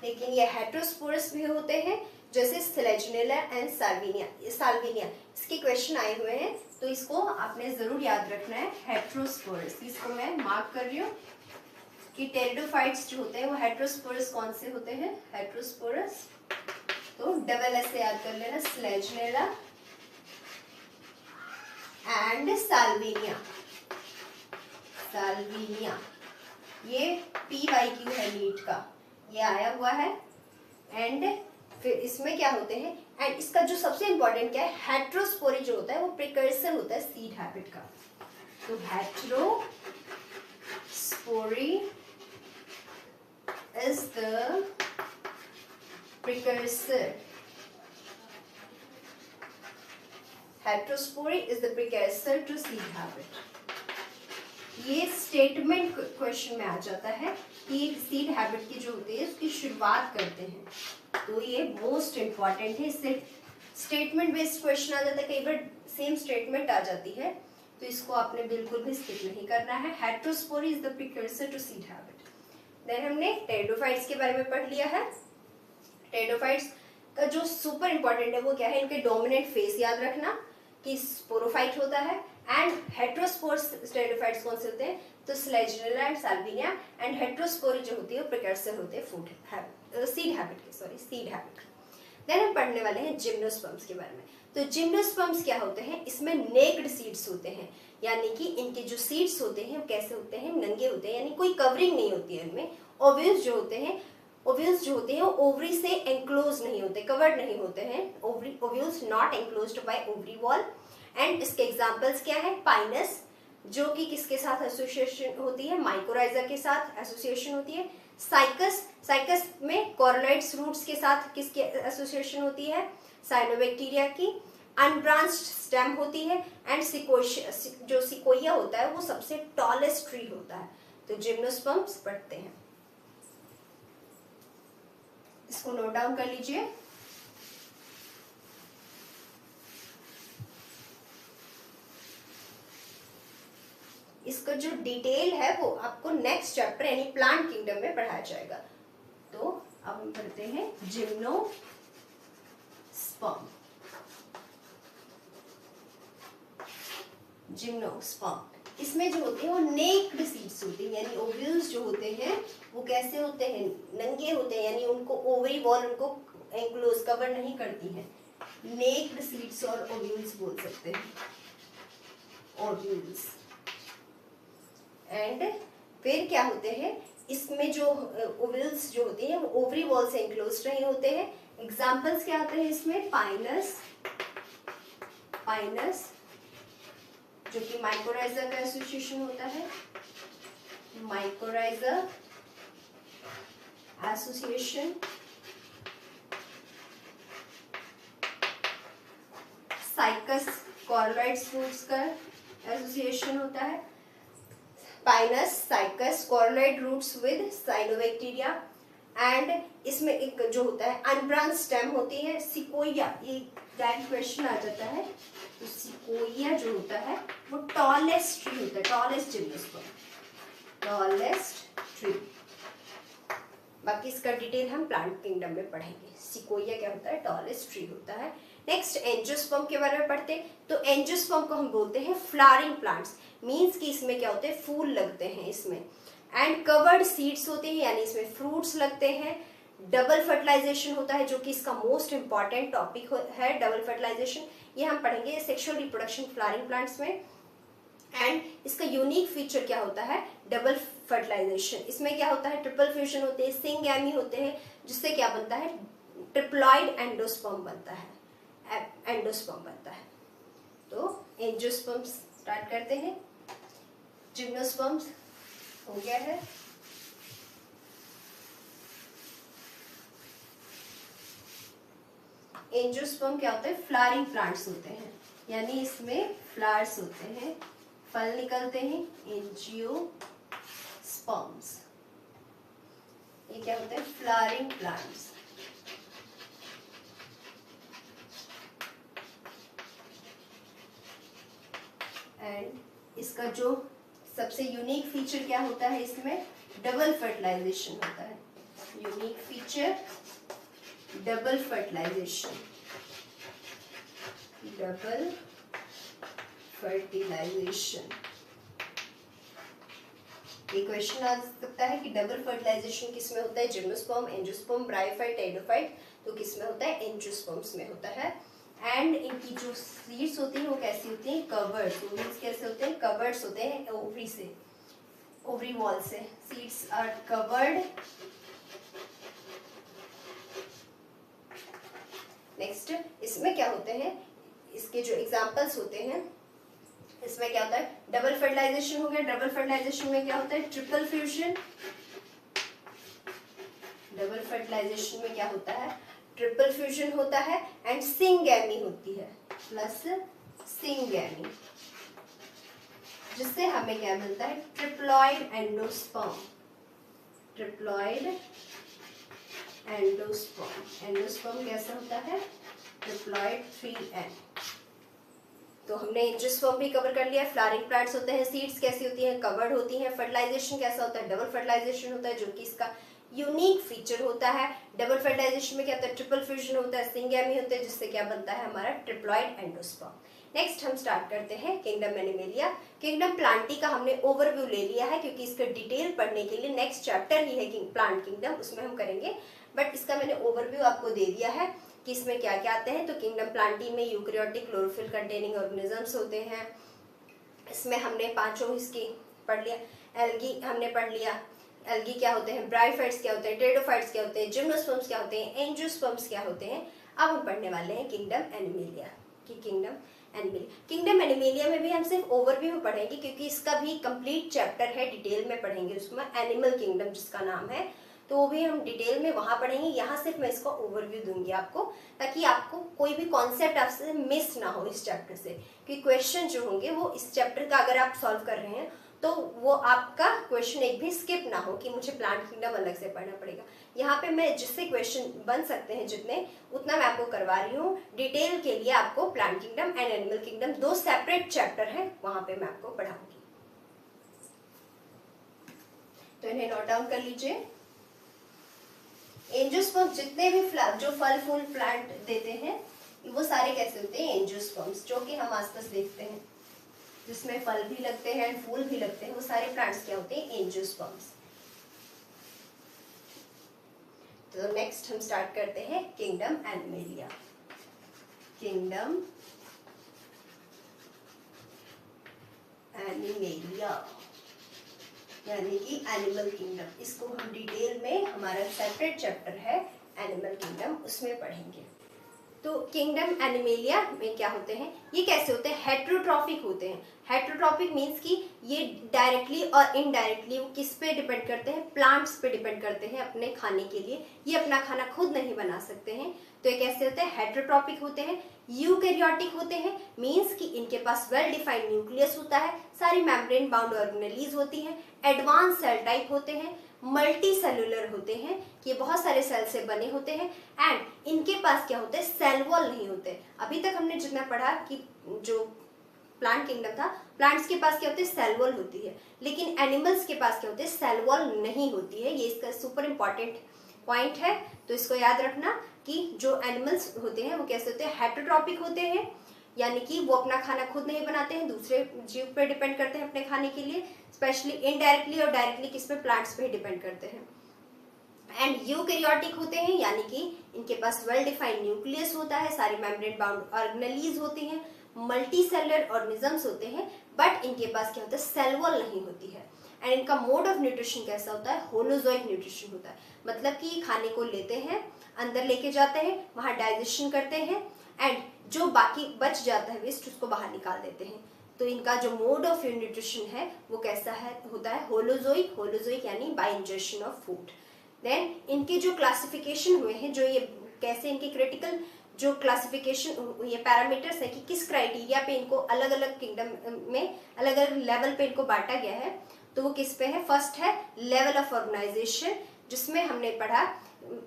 [SPEAKER 1] लेकिन ये हेट्रोस्पोरस भी होते हैं जैसे स्लेजिनेला एंड साल्विनिया। इसके क्वेश्चन आए हुए हैं तो इसको आपने जरूर याद रखना है हेट्रोस्पोरस। इसको मैं मार्क कर रही हूँ कि टेरिडोफाइट्स जो होते हैं वो हेट्रोस्पोरस कौन से होते हैं हेट्रोस्पोरस। तो डबल एस से याद कर लेना स्लेजिनेला एंड साल्विनिया। साल्विनिया ये PYQ है नीट का, ये आया हुआ है। एंड फिर इसमें क्या होते हैं एंड इसका जो सबसे इंपॉर्टेंट क्या है हेट्रोस्पोरी जो होता है वो प्रिकर्सर होता है सीड हैबिट का। तो heterospory is the precursor. Heterospory is the precursor to seed habit. ये स्टेटमेंट क्वेश्चन में आ जाता है कि सीड हैबिट की जो होती है उसकी शुरुआत करते हैं, तो ये मोस्ट इंपॉर्टेंट है। इससे स्टेटमेंट बेस्ड क्वेश्चन आ जाता है, कई बार सेम स्टेटमेंट आ जाती है, तो इसको आपने बिल्कुल भी स्किप नहीं करना है। Heterospory is the precursor to seed habit. Then हमने टेरिडोफाइट्स के बारे में पढ़ लिया है। टेरिडोफाइट्स का जो सुपर इंपॉर्टेंट है वो क्या है इनके डोमिनेंट फेस याद रखना कि स्पोरोफाइट होता है एंड हेट्रोस्पोर्स टेरिडोफाइट्स कौन से होते हैं तो स्लेजिनेला एंड साल्विनिया। एंड हेट्रोस्पोरी जो होती है वो प्रिकर्सर होते हैं सीड हैबिट के सीड हैबिट। देन हम पढ़ने वाले हैं जिम्नोस्पर्म्स के बारे में। तो जिम्नोस्पर्म्स क्या होते हैं इसमें नेक्ड सीड्स होते हैं, यानी कि इनके जो सीड्स होते हैं वो कैसे होते हैं नंगे होते हैं, यानी कोई कवरिंग नहीं होती है इनमें। ओव्यूल्स जो होते हैं वो ओवरी से एंक्लोज नहीं होते, कवर्ड नहीं होते हैं। Ovules not enclosed by ovary wall. And इसके एग्जांपल्स क्या है पाइनस जो कि किसके साथ एसोसिएशन होती है माइकोराइजा के साथ एसोसिएशन होती है। साइकस में कोरोनोइड्स रूट्स के साथ किसकी एसोसिएशन होती है साइनोबैक्टीरिया की। अनब्रांच्ड स्टेम होती है एंड जो सिकोया होता है वो सबसे टॉलेस्ट ट्री होता है। तो जिम्नोस्पर्म्स पढ़ते हैं, इसको नोट डाउन कर लीजिए। इसका जो डिटेल है वो आपको नेक्स्ट चैप्टर यानी प्लांट किंगडम में पढ़ाया जाएगा। तो अब हम पढ़ते हैं जिम्नोस्पर्म। जिम्नोस्पर्म इसमें जो होते हैं वो नेक्ड सीड्स होते हैं, यानी ओव्यूल्स जो होते हैं वो कैसे होते हैं, नंगे होते हैं, यानी उनको ओवरी वॉल उनको एंक्लोज कवर नहीं करती है। नेक्ड सीड्स और ओव्यूल्स बोल सकते हैं, ओव्यूल्स। एंड फिर क्या होते हैं, इसमें जो ओव्यूल्स जो होते हैं वो ओवरी वॉल से एंक्लोज नहीं होते हैं। एग्जाम्पल्स क्या आते हैं इसमें, पाइनस, पाइनस जो कि माइकोराइजा का एसोसिएशन होता है, mycorrhiza association, Cycas coralloid roots का एसोसिएशन होता है, Pinus, Cycas, coralloid roots with cyanobacteria. And इसमें एक जो होता है अनब्रांच स्टेम होती है, सिकोया, ये डायरेक्ट क्वेश्चन आ जाता है। तो सिकोया जो होता है वो टॉलेस्ट ट्री होता है, टॉलेस्ट जिम्नोस्पर्म, टॉलेस्ट ट्री। बाकी इसका डिटेल हम प्लांट किंगडम में पढ़ेंगे। सिकोया क्या होता है, टॉलेस्ट ट्री होता है। नेक्स्ट एंजियोस्पर्म के बारे में पढ़ते हैं। तो एंजियोस्पर्म को हम बोलते हैं फ्लावरिंग प्लांट्स, मींस कि इसमें क्या होते हैं, फूल लगते हैं इसमें। एंड कवर्ड सीड्स होते हैं, यानी इसमें फ्रूट्स लगते हैं। डबल फर्टिलाइजेशन होता है, जो कि इसका मोस्ट इंपॉर्टेंट टॉपिक है, डबल फर्टिलाइजेशन। ये हम पढ़ेंगे सेक्सुअल रिप्रोडक्शन फ्लावरिंग प्लांट्स में। एंड इसका यूनिक फीचर क्या होता है, डबल फर्टिलाइजेशन। इसमें क्या होता है, ट्रिपल फ्यूजन होते हैं, सिंगैमी होते हैं, जिससे क्या बनता है, ट्रिप्लॉइड एंडोस्पर्म बनता है, एंडोस्पर्म बनता है। तो एंजियोस्पर्म स्टार्ट करते हैं। जिम्नोस्पर्म्स हो गया है। एंजियोस्पर्म क्या होता है, फ्लावरिंग प्लांट्स होते हैं, यानी इसमें फ्लावर्स होते हैं, फल निकलते हैं, एंजियोस्पर्म्स। ये क्या होते हैं, फ्लावरिंग प्लांट्स। एंड इसका जो सबसे यूनिक फीचर क्या होता है, इसमें डबल फर्टिलाइजेशन होता है। Unique feature double fertilisation, double fertilisation. ये क्वेश्चन आ सकता है कि डबल फर्टिलाइजेशन किसमें होता है, जिम्नोस्पर्म, एंजियोस्पर्म, ब्रायोफाइट, टेरिडोफाइट। तो किसमें होता है, एंजियोस्पर्म्स में होता है। एंड इनकी जो सीड्स होती हैं वो कैसी होती हैं, कवर्ड। ओवरीज कैसे होते हैं, कवर्ड्स होते हैं ओवरी से, ओवरी वॉल से। Seeds are covered. नेक्स्ट इसमें क्या होते हैं, इसके जो एग्जांपल्स होते हैं, इसमें क्या होता है, डबल फर्टिलाइजेशन हो गया। डबल फर्टिलाइजेशन में क्या होता है, ट्रिपल फ्यूजन। डबल फर्टिलाइजेशन में क्या होता है, ट्रिपल फ्यूजन होता है। एंड सिंगैमी होती है, प्लस सिंगैमी, जिससे हमें क्या मिलता है, triploid endosperm, triploid endosperm. Endosperm कैसा होता है, ट्रिप्लॉइड 3N। तो हमने एंजियोस्पर्म भी कवर कर लिया। फ्लावरिंग प्लांट्स होते हैं, सीड्स कैसी होती हैं, कवर्ड होती हैं। फर्टिलाइजेशन कैसा होता है, डबल फर्टिलाइजेशन होता है, जो कि इसका यूनिक फीचर होता है। डबल फर्टिलाइजेशन में क्या होता है, ट्रिपल फ्यूजन होता है, सिंगैमी होता है, जिससे क्या बनता है हमारा ट्रिप्लॉइड एंडोस्पर्म। नेक्स्ट हम स्टार्ट करते हैं किंगडम एनिमेलिया। किंगडम प्लांटी का हमने ओवरव्यू ले लिया है, क्योंकि इसका डिटेल पढ़ने के लिए नेक्स्ट चैप्टर ही है प्लांट किंगडम, उसमें हम करेंगे। बट इसका मैंने ओवरव्यू आपको दे दिया है कि इसमें क्या क्या आते हैं। तो किंगडम प्लांटी में यूकैरियोटिक क्लोरोफिल कंटेनिंग ऑर्गेनिजम्स होते हैं। इसमें हमने पांचों इसकी पढ़ लिया। एल्गी हमने पढ़ लिया, एल्गी क्या होते हैं, ब्रायोफाइट्स क्या होते हैं, टेरिडोफाइट्स क्या होते हैं, जिम्नोस्पर्म्स क्या होते हैं, एंजियोस्पर्म्स क्या होते हैं। अब हम पढ़ने वाले हैं किंगडम एनिमेलिया की। किंगडम एनिमेलिया में भी हम सिर्फ ओवरव्यू पढ़ेंगे, क्योंकि इसका भी कंप्लीट चैप्टर है, डिटेल में पढ़ेंगे उसमें। एनिमल किंगडम जिसका नाम है, तो वो भी हम डिटेल में वहां पढ़ेंगे। यहाँ सिर्फ मैं इसका ओवरव्यू दूंगी आपको, ताकि आपको कोई भी कॉन्सेप्ट आपसे मिस ना हो इस चैप्टर से। क्योंकि क्वेश्चन जो होंगे वो इस चैप्टर का अगर आप सॉल्व कर रहे हैं तो वो आपका क्वेश्चन एक भी स्किप ना हो कि मुझे प्लांट किंगडम अलग से पढ़ना पड़ेगा। यहाँ पे मैं जिससे क्वेश्चन बन सकते हैं जितने, उतना मैं आपको करवा रही हूँ। डिटेल के लिए आपको plant kingdom and animal kingdom 2 separate chapter है, वहां पे मैं आपको पढ़ाऊंगी। तो इन्हें नोट डाउन कर लीजिए। एंजियोस्पर्म जितने भी जो फल फूल प्लांट देते हैं वो सारे कैसे होते हैं, एंजियोस्पर्म्स, जो कि हम आसपास देखते हैं जिसमें फल भी लगते हैं फूल भी लगते हैं, वो सारे प्लांट्स क्या होते हैं, एंजियोस्पर्म्स। तो नेक्स्ट हम स्टार्ट करते हैं किंगडम एनिमेलिया। किंगडम एनिमेलिया यानी कि एनिमल किंगडम, इसको हम डिटेल में हमारा सेपरेट चैप्टर है एनिमल किंगडम, उसमें पढ़ेंगे। तो किंगडम एनिमेलिया में क्या होते हैं, ये कैसे होते हैं, हेट्रोट्रॉफिक होते हैं। हेट्रोट्रॉफिक मीन्स कि ये डायरेक्टली और इनडायरेक्टली वो किस पे डिपेंड करते हैं, प्लांट्स पे डिपेंड करते हैं अपने खाने के लिए। ये अपना खाना खुद नहीं बना सकते हैं। तो ये कैसे होते हैं, हेट्रोट्रॉपिक होते हैं। यूकैरियोटिक होते हैं मीन्स कि इनके पास वेल डिफाइंड न्यूक्लियस होता है, सारी मेम्ब्रेन बाउंड ऑर्गेनेलीज होती हैं, एडवांस सेल टाइप होते हैं, मल्टी सेलुलर होते हैं कि बहुत सारे सेल से बने होते हैं, एंड इनके पास क्या होते हैं, सेल वॉल नहीं होते। अभी तक हमने जितना पढ़ा कि जो प्लांट किंगडम था, प्लांट्स के पास क्या होते हैं, सेल वॉल होती है, लेकिन एनिमल्स के पास क्या होते हैं, सेल वॉल नहीं होती है। ये इसका सुपर इंपॉर्टेंट पॉइंट है, तो इसको याद रखना कि जो एनिमल्स होते हैं वो कैसे होते हैं, हेट्रोट्रॉपिक होते हैं, यानी कि वो अपना खाना खुद नहीं बनाते हैं, दूसरे जीव पे डिपेंड करते हैं अपने खाने के लिए, स्पेशली इनडायरेक्टली और डायरेक्टली किस पे, प्लांट्स पे डिपेंड करते हैं। एंड यूकैरियोटिक होते हैं यानी कि इनके पास वेल डिफाइंड न्यूक्लियस होता है, सारी मेम्ब्रेन बाउंड ऑर्गेनेलीज होती हैं, मल्टी सेलुलर ऑर्गेनिजम्स होते हैं, बट इनके पास क्या होता है, सेल वॉल नहीं होती है। एंड इनका मोड ऑफ न्यूट्रिशन कैसा होता है, होलोजोइक न्यूट्रिशन होता है, मतलब कि खाने को लेते हैं, अंदर लेके जाते हैं, वहां डाइजेशन करते हैं, एंड जो बाकी बच जाता है वेस्ट उसको बाहर निकाल देते हैं। तो इनका जो मोड ऑफ न्यूट्रिशन है वो कैसा है, होता है होलोजोइक। होलोजोइक यानी by injection of food. Then इनके जो क्लासिफिकेशन हुए हैं, जो ये कैसे इनके क्रिटिकल जो क्लासिफिकेशन ये पैरामीटर्स है कि किस क्राइटेरिया पे इनको अलग अलग किंगडम में अलग अलग लेवल पे इनको बांटा गया है, तो वो किस पे है, फर्स्ट है लेवल ऑफ ऑर्गेनाइजेशन, जिसमें हमने पढ़ा,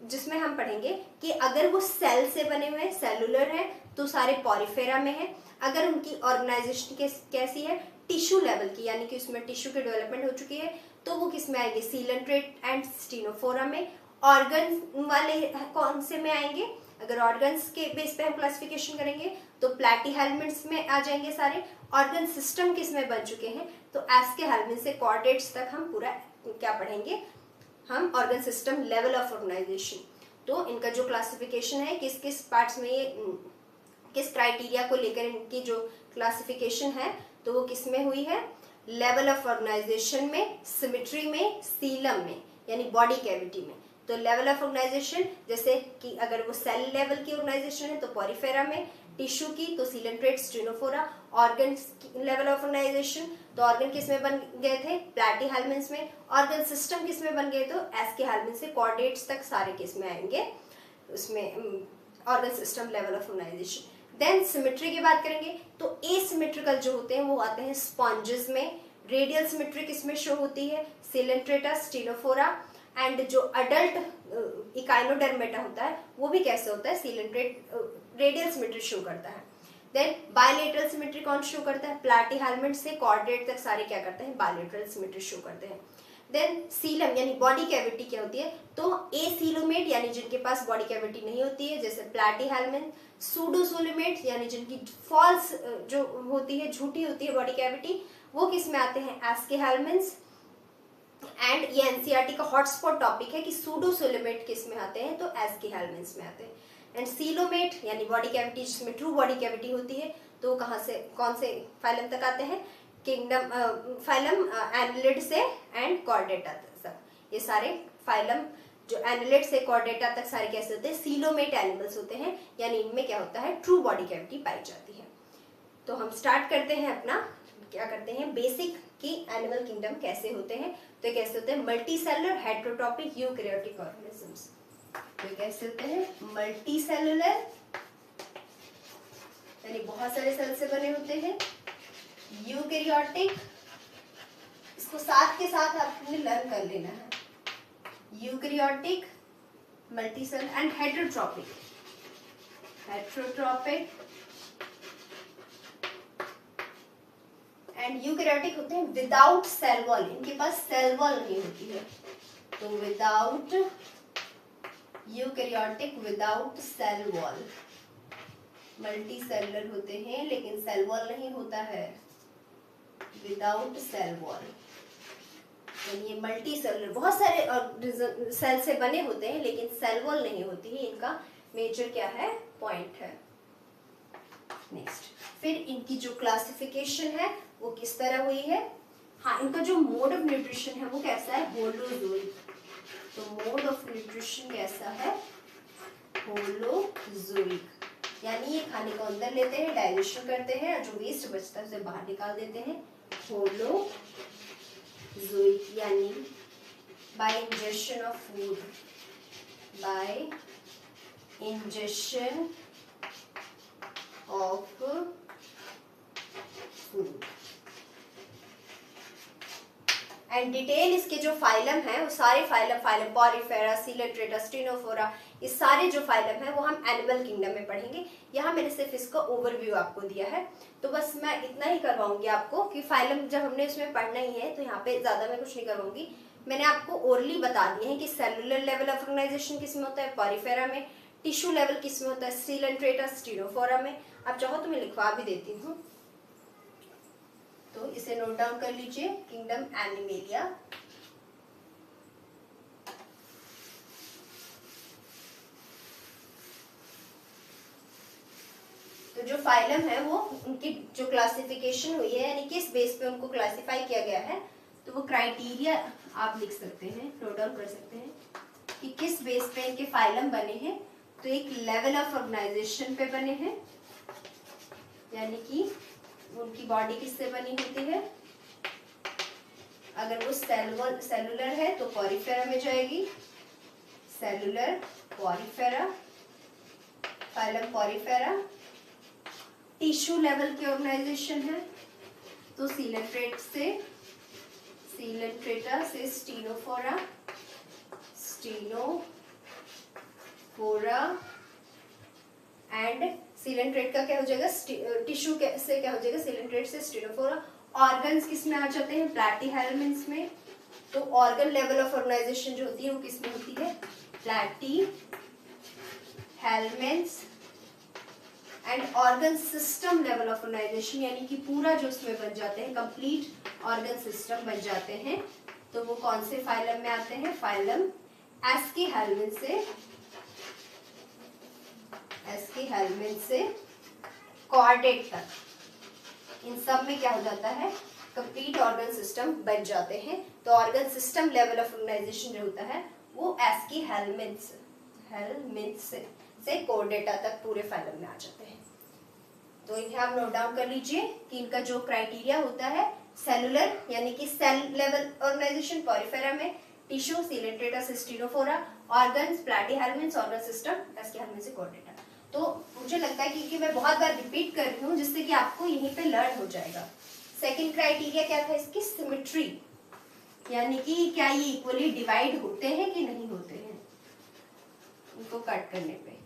[SPEAKER 1] जिसमें हम पढ़ेंगे कि अगर वो सेल से बने हुए सेलुलर है तो सारे पॉरीफेरा में है। अगर उनकी ऑर्गेनाइजेशन कैसी है, टिश्यू लेवल की, यानी कि उसमें टिश्यू की डेवलपमेंट हो चुकी है, तो वो किस में आएंगे, सीलेंट्रेट एंड स्टीनोफोरा में। ऑर्गन वाले कौन से में आएंगे, अगर ऑर्गन्स के बेस पे हम क्लासिफिकेशन करेंगे तो प्लैटीहेल्मिन्ट्स में आ जाएंगे सारे। ऑर्गन सिस्टम किस में बन चुके हैं, तो एस्केहेल्मिन से कॉर्डेट्स तक हम पूरा क्या पढ़ेंगे, हम organ system level of organisation. तो इनका जो क्लासिफिकेशन है, किस किस पार्ट्स में ये किस क्राइटेरिया को लेकर इनकी जो क्लासिफिकेशन है, तो वो किस में हुई है, लेवल ऑफ ऑर्गेनाइजेशन में, सिमेट्री में, सीलम में, यानी बॉडी कैविटी में। तो लेवल ऑफ ऑर्गेनाइजेशन जैसे कि अगर वो सेल लेवल की ऑर्गेनाइजेशन है तो पॉरीफेरा में, टिश्यू की तो coelenterate Ctenophora, organ level of organisation तो ऑर्गन किस में बन गए थे, प्लैटीहेल्मिन्स में, ऑर्गन सिस्टम किस में बन गए, तो एस्केहेल्मिन से कॉर्डेट्स तक सारे किस में आएंगे, उसमें organ system level of organisation. Then symmetry की बात करेंगे तो एसिमेट्रिकल जो होते हैं वो आते हैं स्पॉन्जेस में। रेडियल सिमेट्री किसमें शो होती है, सिलेंट्रेटा, स्टीनोफोरा, एंड जो अडल्ट इकाइनोडर्मेटा होता है वो भी कैसे होता है, सिलेंट्रेट रेडियल सिमेट्री शो करता है। देन बायलेटरल सिमेट्री कौन शो करता है, प्लैटीहेल्मिन्ट से कॉर्डेट तक सारे क्या करते हैं, बायलेटरल सिमेट्री शो करते हैं। देन सीलम यानी बॉडी कैविटी क्या होती है, तो एसीलोमेट यानी जिनके पास बॉडी कैविटी नहीं होती है, जैसे प्लैटीहेल्मिन, सूडोसोलोमेट यानी जिनकी फॉल्स जो होती है, झूठी होती है बॉडी कैविटी, वो किस में आते हैं, एस्केहेल्मिन्स। एंड ये एनसीईआरटी का हॉटस्पॉट टॉपिक है कि सूडोसोलोमेट किस में आते हैं, तो एस्केहेल्मिन्स में आते हैं। एंड सीलोमेट यानी बॉडी कैविटी जिसमें ट्रू बॉडी कैविटी होती है, तो कहाँ से कौन से फाइलम तक आते हैं, किंगडम फाइलम एनिलिड से एंड कॉर्डेटा तक। ये सारे फाइलम जो एनिलिड से कॉर्डेटा तक सारे कैसे होते हैं, सीलोमेट एनिमल्स होते हैं, यानी इनमें क्या होता है, ट्रू बॉडी कैविटी पाई जाती है। तो हम स्टार्ट करते हैं अपना, क्या करते हैं, बेसिक कि एनिमल किंगडम कैसे होते हैं। तो कैसे होते हैं, multi cellular, heterotrophic, eukaryotic organisms. तो कैसे होते हैं, मल्टी सेलुलर यानी बहुत सारे सेल से बने होते हैं, यूकैरियोटिक, इसको साथ के साथ आपने लर्न कर लेना है, eukaryotic, multi cell, and heterotrophic. Heterotrophic and eukaryotic होते हैं विदाउट सेल वॉल, इनके पास सेल वॉल नहीं होती है। तो without eukaryotic without cell wall, multicellular होते हैं लेकिन सेल वॉल नहीं होता है, विदाउट सेल वॉल। यानी ये मल्टी सेलुलर, बहुत सारे सेल से बने होते हैं लेकिन सेल वॉल नहीं होती है, इनका मेजर क्या है, पॉइंट है। नेक्स्ट, फिर इनकी जो क्लासिफिकेशन है वो किस तरह हुई है, हाँ इनका जो मोड ऑफ न्यूट्रिशन है वो कैसा है, होलोजोइक। तो मोड ऑफ न्यूट्रिशन कैसा है, होलोजोइक, यानी ये खाने को अंदर लेते हैं, डाइजेशन करते हैं और जो वेस्ट बचता है उसे बाहर निकाल देते हैं। होलोजोइक यानी by injection of food, bye injection of food. And detail इसके जो फाइलम है वो सारे फाइलम पॉरीफेरा, सीलेंट्रेटा, स्टेनोफोरा, ये सारे जो फाइलम है वो हम एनिमल किंगडम में पढ़ेंगे। यहाँ मैंने सिर्फ इसका ओवरव्यू आपको दिया है, तो बस मैं इतना ही करवाऊंगी आपको कि फाइलम जब हमने इसमें पढ़ना ही है तो यहाँ पे ज्यादा मैं कुछ नहीं करवाऊंगी। मैंने आपको ओरली बता दिए हैं कि सेलुलर लेवल ऑफ ऑर्गेनाइजेशन किसमें होता है, पॉरीफेरा में, टिश्यू लेवल किसमें होता है, सीलेंट्रेटा, स्टेनोफोरा में। आप चाहो तो मैं लिखवा भी देती हूँ, तो इसे नोट डाउन कर लीजिए, किंगडम एनिमेलिया। तो जो फाइलम है वो उनकी जो क्लासिफिकेशन हुई है यानी किस बेस पे उनको क्लासिफाई किया गया है, तो वो क्राइटेरिया आप लिख सकते हैं, नोट डाउन कर सकते हैं कि किस बेस पे इनके फाइलम बने हैं। तो एक लेवल ऑफ ऑर्गेनाइजेशन पे बने हैं, यानी कि उनकी बॉडी किससे बनी होती है, अगर वो सेलुलर है तो पॉरीफेरा में जाएगी, cellular Porifera, phylum Porifera. Tissue level की ऑर्गेनाइजेशन है तो सीलेंट्रेटा से स्टेनोफोरा, एंड सीलेंट्रेट का क्या हो जाएगा, टिश्यू से क्या हो जाएगा, सीलेंट्रेट से स्टेनोफोरा। ऑर्गन्स किस में आ जाते हैं, प्लैटीहेल्मिन्थ्स में। तो ऑर्गन लेवल ऑफ ऑर्गेनाइजेशन जो होती है वो किस में होती है, Platyhelminthes. And organ system level of organisation यानी कि पूरा जो उसमें बन जाते हैं, कंप्लीट ऑर्गन सिस्टम बन जाते हैं, तो वो कौन से फाइलम में आते हैं, फाइलम एस्कीहेल्मिन्थ से कॉर्डेट तक, इन सब में क्या हो जाता है, कंप्लीट ऑर्गन सिस्टम बन जाते हैं। तो organ system level of organisation जो होता है वो एस्कीहेल्मिन्थ से कॉर्डेटा तक पूरे फाइलम में आ जाते हैं। तो इन्हें आप नोट डाउन कर लीजिए कि इनका जो क्राइटेरिया होता है, सेलुलर यानी कि सेल लेवल ऑर्गेनाइजेशन पॉरीफेरा में, टिश्यू सीलेंट्रेटा से स्टेनोफोरा, ऑर्गन्स प्लैटीहेल्मिन्थ्स, ऑर्गन सिस्टम एस्कीहेल्मिन्थ से कॉर्डेटा। तो मुझे लगता है कि मैं बहुत बार रिपीट कर रही हूँ जिससे कि आपको यहीं पे लर्न हो जाएगा। सेकंड क्राइटेरिया क्या था इसकी, सिमेट्री, यानी कि क्या ये इक्वली डिवाइड होते हैं कि नहीं होते हैं उनको कट करने पे।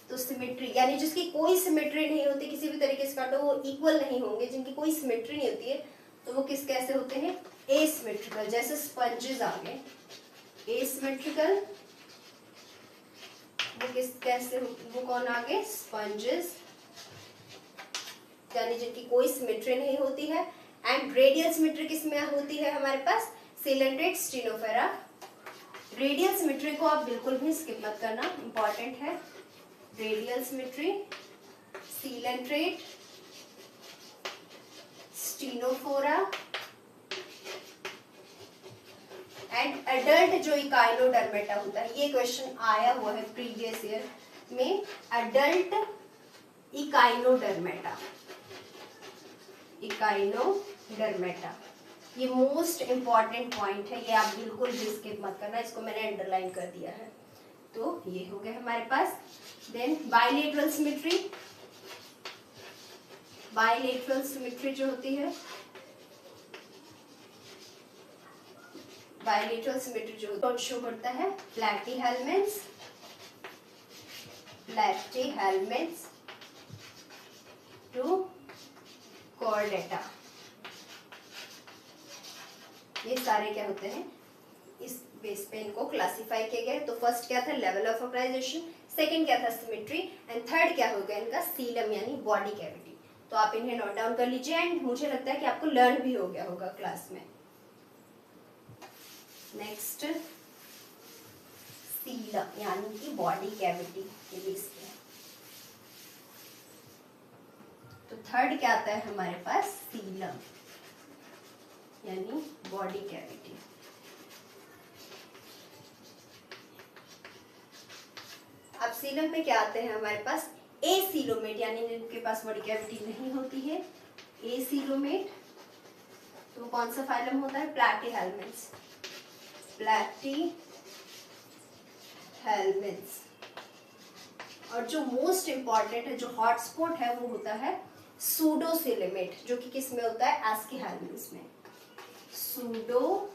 [SPEAKER 1] तो सिमेट्री यानी जिसकी कोई सिमेट्री नहीं होती, किसी भी तरीके से काटो वो इक्वल नहीं होंगे। जिनकी कोई सिमेट्री नहीं होती है तो वो किस कैसे होते हैं, एसिमेट्रिकल, जैसे स्पंजेस आ गए एसिमेट्रिकल, वो किस कैसे, वो कौन आ गए, स्पंजेस, यानी जिनकी कोई सिमेट्री नहीं होती है। एंड रेडियल सिमेट्री किसमें होती है हमारे पास, सीलेंट्रेट, स्टेनोफोरा। रेडियल सिमेट्री को आप बिल्कुल भी स्किप मत करना, इंपॉर्टेंट है। Radial symmetry, coelenterate, Ctenophora and adult जो इकाइनोडर्मेटा होता है, ये क्वेश्चन आया हुआ है प्रीवियस ईयर में, एडल्ट इकाइनोडर्मेटा, ये मोस्ट इंपॉर्टेंट पॉइंट है, ये आप बिल्कुल भी स्किप मत करना, इसको मैंने अंडरलाइन कर दिया है। तो ये हो गया हमारे पास। देन बाइलेटरल सिमेट्री जो होती है, बाइलेटरल सिमेट्री जो शो करता है, प्लैटीहेल्मिन्थ्स टू कॉर्डेटा। ये सारे क्या होते हैं, इस बेस पे इनको क्लासिफाई किया गया है। तो फर्स्ट क्या था, लेवल ऑफ ऑर्गेनाइजेशन, सेकंड क्या था, सिमेट्री, एंड थर्ड क्या हो गया इनका, सीलम यानी बॉडी कैविटी। तो आप इन्हें नोट डाउन कर लीजिए एंड मुझे लगता है कि आपको लर्न भी हो गया होगा क्लास में। नेक्स्ट सीलम यानी कि बॉडी कैविटी के बेस पे। तो थर्ड क्या आता है हमारे पास, सीलम यानी बॉडी कैविटी। अब सीलम पे क्या आते हैं हमारे पास, एसीलोमेट यानी इनके पास बॉडी कैविटी नहीं होती है, एसीलोमेट। तो कौन सा फाइलम होता है, प्लैटीहेल्मिन्थ्स, प्लैटीहेल्मिन्थ्स। और जो मोस्ट इंपॉर्टेंट है, जो हॉटस्पॉट है, वो होता है सूडोसिलोमेट, जो कि किस में होता है, एस्कीहेल्मिन्थ्स में। सूडोसिलोमेट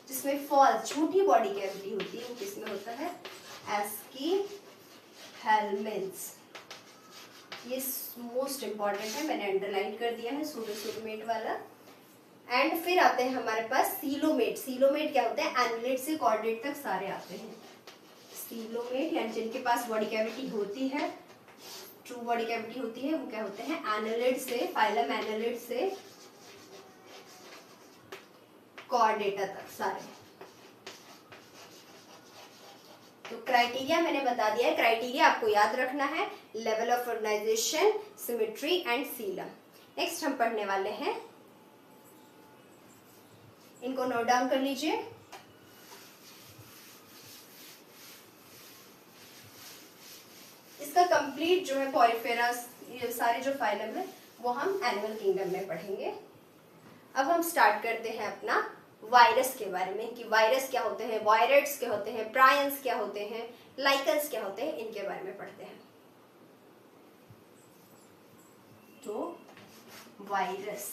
[SPEAKER 1] जिसमें फॉल्स छोटी बॉडी कैविटी होती है, वो किसमें होता है, एस्कीहेल्मिन्थ्स। ये मोस्ट इंपॉर्टेंट है, मैंने अंडरलाइन कर दिया है सूडोसिलोमेट वाला। एंड फिर आते हैं हमारे पास सीलोमेट। सीलोमेट क्या होते हैं, एनुलेट से कॉर्डेट तक सारे आते हैं। सीलोमेट यानी जिनके पास बॉडी कैविटी होती है, ट्रू बॉडी कैविटी होती है, वो क्या होते हैं, एनुलेट से, फाइलम एनुलेट से कॉर्डेटा तक सारे। तो क्राइटेरिया मैंने बता दिया है, क्राइटेरिया आपको याद रखना है, level of organisation, symmetry and coelom. Next हम पढ़ने वाले हैं, इनको नोट डाउन कर लीजिए। इसका कंप्लीट जो है पॉरीफेरस, ये सारे जो फाइलम है वो हम एनिमल किंगडम में पढ़ेंगे। अब हम स्टार्ट करते हैं अपना वायरस के बारे में, कि वायरस क्या होते हैं, वायरेट्स क्या होते हैं, प्रायंस क्या होते हैं, लाइकन्स क्या होते हैं, इनके बारे में पढ़ते हैं। तो वायरस,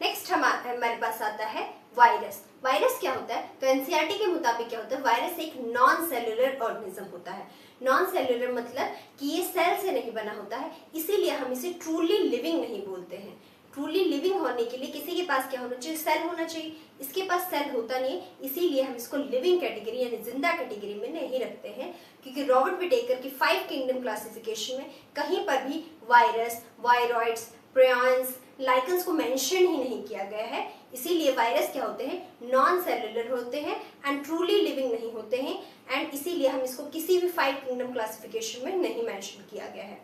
[SPEAKER 1] नेक्स्ट हमारे पास आता है वायरस। वायरस क्या होता है, तो एनसीईआरटी के मुताबिक क्या होता है, वायरस एक नॉन सेलुलर ऑर्गेनिज्म होता है। नॉन सेलुलर मतलब कि ये सेल से नहीं बना होता है, इसीलिए हम इसे ट्रूली लिविंग नहीं बोलते हैं। ट्रूली लिविंग होने के लिए किसी के पास क्या होना चाहिए, सेल होना चाहिए। इसके पास सेल होता नहीं, इसीलिए हम इसको लिविंग कैटेगरी यानी जिंदा कैटेगरी में नहीं रखते हैं। क्योंकि रॉबर्ट विटेकर की 5 किंगडम क्लासिफिकेशन में कहीं पर भी वायरस, वायरॉइड्स, प्रियॉन्स, लाइकन्स को मेंशन ही नहीं किया गया है। इसीलिए वायरस क्या होते हैं, नॉन सेलुलर होते हैं एंड ट्रूली लिविंग नहीं होते हैं, एंड इसीलिए हम इसको किसी भी 5 किंगडम क्लासिफिकेशन में नहीं मेंशन किया गया है।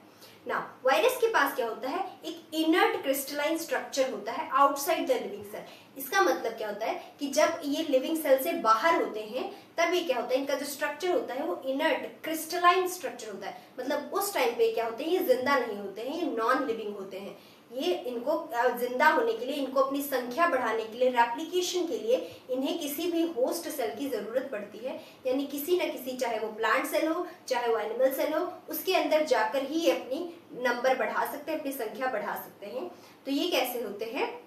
[SPEAKER 1] ना वायरस के पास क्या होता है, एक इनर्ट क्रिस्टलाइन स्ट्रक्चर होता है आउटसाइड द लिविंग सेल। इसका मतलब क्या होता है कि जब ये लिविंग सेल से बाहर होते हैं तब ये क्या होता है, इनका जो स्ट्रक्चर होता है वो इनर्ट क्रिस्टलाइन स्ट्रक्चर होता है। मतलब उस टाइम पे क्या होते हैं, ये जिंदा नहीं होते हैं, ये नॉन लिविंग होते हैं। ये इनको जिंदा होने के लिए, इनको अपनी संख्या बढ़ाने के लिए, रेप्लिकेशन के लिए इन्हें किसी भी होस्ट सेल की जरूरत पड़ती है। यानी किसी न किसी, चाहे वो प्लांट सेल हो चाहे वो एनिमल सेल हो, उसके अंदर जाकर ही ये अपनी नंबर बढ़ा सकते हैं, अपनी संख्या बढ़ा सकते हैं। तो ये कैसे होते हैं,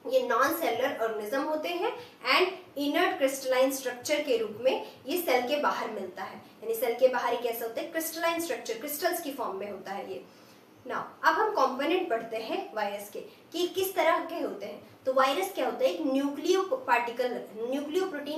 [SPEAKER 1] ये नॉन सेलुलर ऑर्गेनिज्म होते हैं एंड इनर्ट क्रिस्टलाइन स्ट्रक्चर के रूप में ये सेल के बाहर मिलता है। यानी सेल के बाहर ही कैसा होता है, क्रिस्टलाइन स्ट्रक्चर, क्रिस्टल्स की फॉर्म में होता है ये। नाउ अब हम कंपोनेंट पढ़ते हैं वायरस के, कि किस तरह के होते हैं। तो वायरस क्या होता है, एक न्यूक्लियोप्रोटीन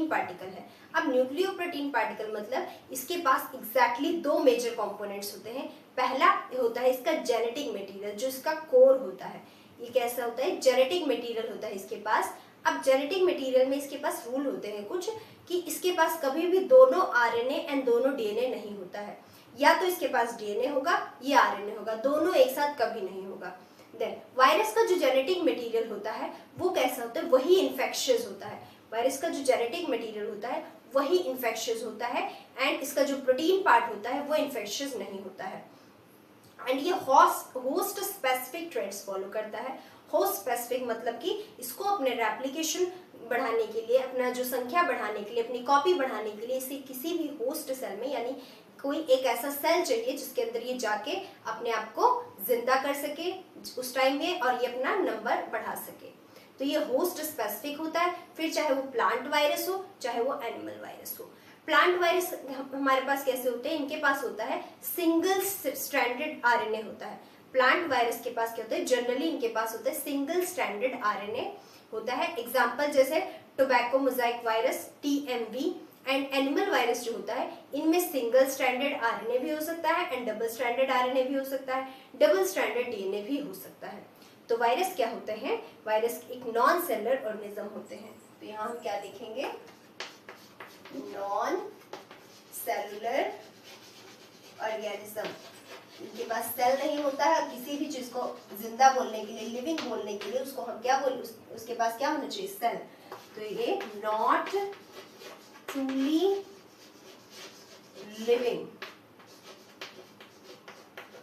[SPEAKER 1] पार्टिकल है। अब न्यूक्लियोप्रोटीन पार्टिकल मतलब इसके पास एग्जैक्टली 2 मेजर कंपोनेंट्स होते हैं। पहला होता है इसका जेनेटिक मटेरियल, जो इसका कोर होता है। ये कैसा होता है, जेनेटिक मटेरियल होता है इसके पास। अब जेनेटिक मटेरियल में इसके पास रूल होते हैं कुछ, कि इसके पास कभी भी दोनों आरएनए एंड दोनों डीएनए नहीं होता है। या तो इसके पास डीएनए होगा या आरएनए होगा, दोनों एक साथ कभी नहीं होगा। देन वायरस का जो जेनेटिक मटेरियल होता है वो कैसा होता है, वही इन्फेक्शियस होता है। वायरस का जो जेनेटिक मटेरियल होता है वही इन्फेक्शियस होता है, एंड इसका जो प्रोटीन पार्ट होता है वो इन्फेक्शियस नहीं होता है। एंड ये होस्ट स्पेसिफिक ट्रेड्स फॉलो करता है। होस्ट स्पेसिफिक मतलब कि इसको अपने रेप्लिकेशन बढ़ाने के लिए, अपना जो संख्या बढ़ाने के लिए, अपनी कॉपी बढ़ाने के लिए इसे किसी भी होस्ट सेल में, यानी कोई एक ऐसा सेल चाहिए जिसके अंदर ये जाके अपने आप को जिंदा कर सके उस टाइम में, और ये अपना नंबर बढ़ा सके। तो ये होस्ट स्पेसिफिक होता है। फिर चाहे वो प्लांट वायरस हो चाहे वो एनिमल वायरस हो। प्लांट वायरस हमारे पास कैसे होते हैं, इनके पास होता है सिंगल स्ट्रैंडेड आरएनए होता है। प्लांट वायरस के पास क्या होता है, जनरली इनके पास होता है सिंगल स्ट्रैंडेड आरएनए होता है। एग्जाम्पल जैसे tobacco Mosaic virus TMV and animal virus जो होता है, इनमें सिंगल स्ट्रैंडेड आरएनए भी हो सकता है एंड डबल स्ट्रैंडेड आरएनए भी हो सकता है, डबल स्ट्रैंडेड डीएनए भी हो सकता है। तो वायरस क्या होते हैं, वायरस एक नॉन सेलुलर ऑर्गेनिज्म होते हैं। तो यहाँ हम क्या देखेंगे, नॉन सेलुलर ऑर्गेनिज्म, इनके पास सेल नहीं होता है। किसी भी चीज को जिंदा बोलने के लिए, लिविंग बोलने के लिए उसको हम क्या बोल, उसके पास क्या होना चाहिए, सेल। तो ये नॉट ट्रूली लिविंग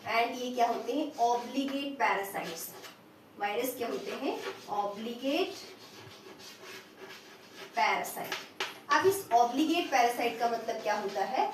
[SPEAKER 1] एंड ये क्या होते हैं, ऑब्लिगेट पैरासाइट्स। वायरस क्या होते हैं, ऑब्लिगेट पैरासाइट। अब इस ऑब्लिगेट पैरासाइट का मतलब क्या होता है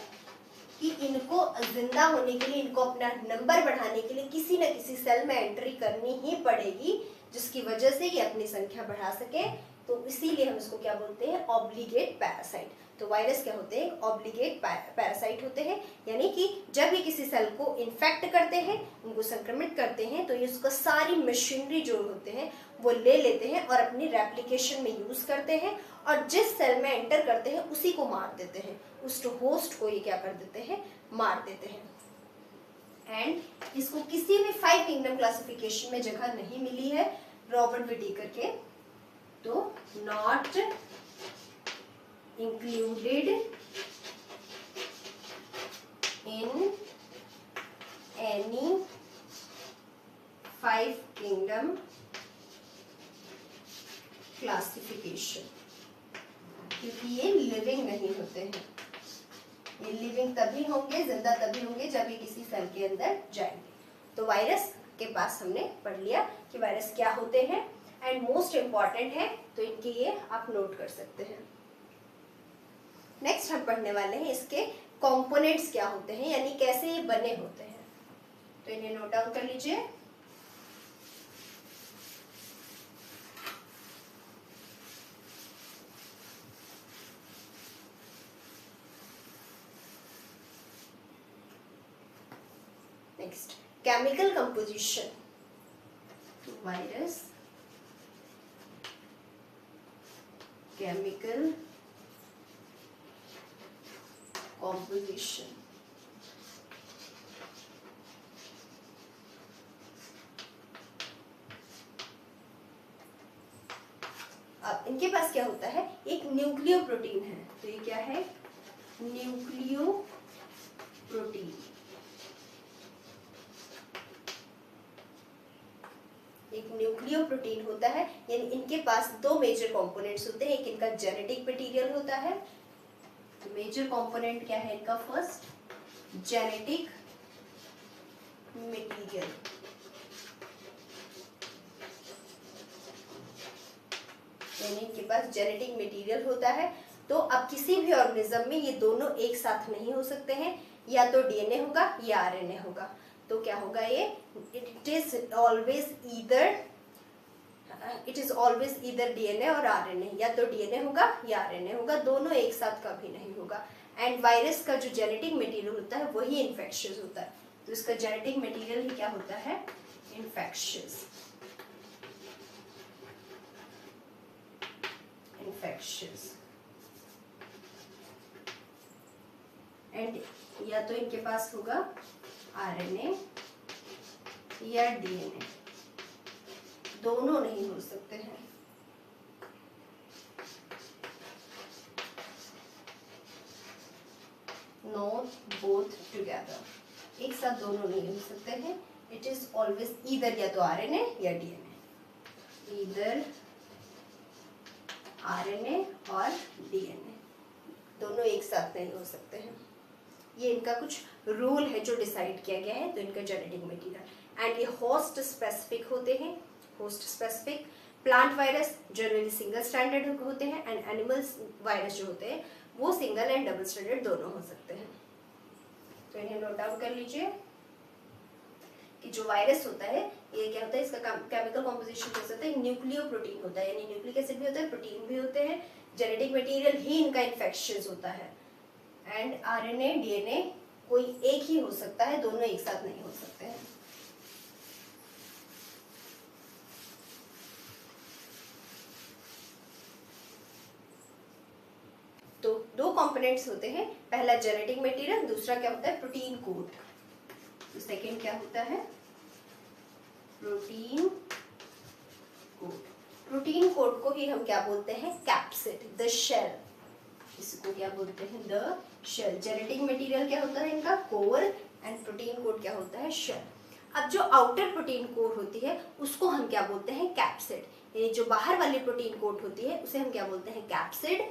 [SPEAKER 1] कि इनको जिंदा होने के लिए, इनको अपना नंबर बढ़ाने के लिए किसी न किसी सेल में एंट्री करनी ही पड़ेगी, जिसकी वजह से ये अपनी संख्या बढ़ा सके। तो इसीलिए हम इसको क्या बोलते हैं, ऑब्लिगेट पैरासाइट। तो वायरस क्या होते हैं, ऑब्लिगेट पैरासाइट होते हैं, यानी कि जब ये किसी सेल को इन्फेक्ट करते हैं, उनको संक्रमित करते हैं, तो ये उसका सारी मशीनरी जो होते हैं वो ले लेते हैं और अपनी रेप्लिकेशन में यूज करते हैं, और जिस सेल में एंटर करते हैं उसी को मार देते हैं, उस होस्ट को ये क्या कर देते हैं, मार देते हैं। एंड इसको किसी भी 5 किंगडम क्लासिफिकेशन में जगह नहीं मिली है रॉबर्ट विटेकर के। तो not included in any 5 kingdom classification, क्योंकि ये लिविंग नहीं होते हैं। ये लिविंग तभी होंगे, जिंदा तभी होंगे जब ये किसी सेल के अंदर जाएंगे। तो वायरस के पास हमने पढ़ लिया कि वायरस क्या होते हैं एंड मोस्ट इंपॉर्टेंट है, तो इनके ये आप नोट कर सकते हैं। नेक्स्ट हम पढ़ने वाले हैं इसके कंपोनेंट्स क्या होते हैं, यानी कैसे ये बने होते हैं। तो इन्हें नोट डाउन कर लीजिए। Next, chemical composition. Virus chemical composition। अब इनके पास क्या होता है, एक न्यूक्लियो प्रोटीन है। तो ये क्या है, न्यूक्लियो प्रोटीन। एक न्यूक्लियो प्रोटीन होता है, यानी इनके पास 2 मेजर कंपोनेंट्स होते हैं। एक इनका जेनेटिक मटेरियल होता है। मेजर कंपोनेंट क्या है इनका, फर्स्ट जेनेटिक मटेरियल। यानी इनके पास जेनेटिक मटेरियल होता है। तो अब किसी भी ऑर्गेनिज्म में ये दोनों एक साथ नहीं हो सकते हैं, या तो डीएनए होगा या आरएनए होगा। तो क्या होगा ये, it is always either DNA और आरएनए, या तो डीएनए होगा या आरएनए होगा, दोनों एक साथ कभी नहीं होगा। एंड वायरस का जो जेनेटिक मटेरियल होता है वही इन्फेक्शियस होता है। तो इसका जेनेटिक मटेरियल ही क्या होता है, इन्फेक्शियस। एंड या तो इनके पास होगा आरएनए या डीएनए, दोनों नहीं हो सकते हैं। नॉट बोथ टुगेदर, एक साथ दोनों नहीं हो सकते हैं। इट इज ऑलवेज ईदर, या तो आरएनए या डीएनए, ईदर आरएनए और डीएनए, दोनों एक साथ नहीं हो सकते हैं। ये इनका कुछ रूल है जो डिसाइड किया गया है। तो इनका जेनेटिक मटेरियल एंड ये होस्ट स्पेसिफिक होते हैं। Host specific plant virus generally single standard होते हैं एंड एनिमल्स वायरस जो होते हैं वो सिंगल एंड डबल स्टैंडर्ड दोनों हो सकते हैं। तो इन्हें नोट डाउन कर लीजिए कि जो वायरस होता है ये क्या होता है, इसका केमिकल कॉम्पोजिशन कैसे होता है, न्यूक्लियो प्रोटीन होता है, यानी न्यूक्लिक एसिड भी होता है, प्रोटीन भी होते हैं। जेनेटिक मटेरियल ही इनका इन्फेक्शियस होता है। एंड आरएनए डीएनए कोई एक ही हो सकता है, दोनों एक साथ नहीं हो सकते हैं। तो दो कंपोनेंट्स होते हैं, पहला जेनेटिक मटेरियल, दूसरा क्या होता है प्रोटीन कोड। तो सेकंड क्या होता है प्रोटीन कोड। प्रोटीन कोड को ही हम क्या बोलते हैं कैप्सिड, द शेल, इसको क्या बोलते हैं द शेल। जेनेटिक मटेरियल क्या होता है इनका कोर, एंड प्रोटीन कोड क्या होता है शेल। अब जो आउटर प्रोटीन कोड होती है उसको हम क्या बोलते हैं कैप्सिड, यानी जो बाहर वाली प्रोटीन कोड होती है उसे हम क्या बोलते हैं कैप्सिड।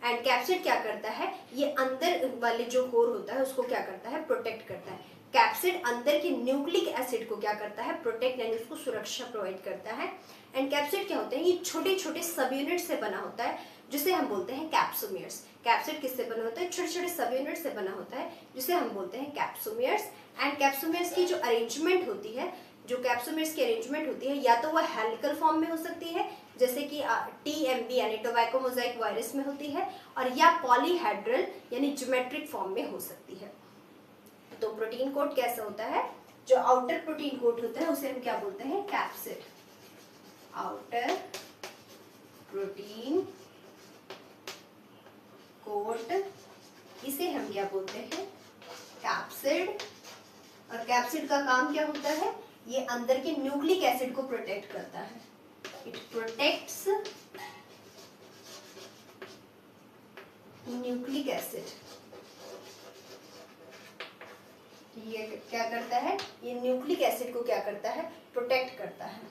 [SPEAKER 1] एंड कैप्सिड क्या करता है, ये अंदर वाले जो कोर होता है उसको क्या करता है प्रोटेक्ट करता है। कैप्सिड अंदर के न्यूक्लिक एसिड को क्या करता है प्रोटेक्ट, यानी उसको सुरक्षा प्रोवाइड करता है। एंड कैप्सिड क्या होते हैं, ये छोटे छोटे सब यूनिट से बना होता है जिसे हम बोलते हैं कैप्सोमियर्स। कैप्सिड किससे बना होता है, छोटे छोटे सब यूनिट से बना होता है जिसे हम बोलते हैं कैप्सोमियर्स। एंड कैप्सोमियर्स की जो अरेंजमेंट होती है, जो कैप्सोमियर्स की अरेंजमेंट होती है, या तो वह हेलिकल फॉर्म में हो सकती है जैसे कि TMV यानी टोबैको मोजाइक वायरस में होती है, और या पॉलीहेड्रल यानी ज्योमेट्रिक फॉर्म में हो सकती है। तो प्रोटीन कोड कैसा होता है, जो आउटर प्रोटीन कोड होता है उसे हम क्या बोलते हैं कैप्सिड, आउटर प्रोटीन कोड, इसे हम क्या बोलते हैं कैप्सिड। और कैप्सिड का काम क्या होता है, ये अंदर के न्यूक्लिक एसिड को प्रोटेक्ट करता है, इट प्रोटेक्ट्स न्यूक्लिक एसिड। ये क्या करता है, ये न्यूक्लिक एसिड को क्या करता है प्रोटेक्ट करता है,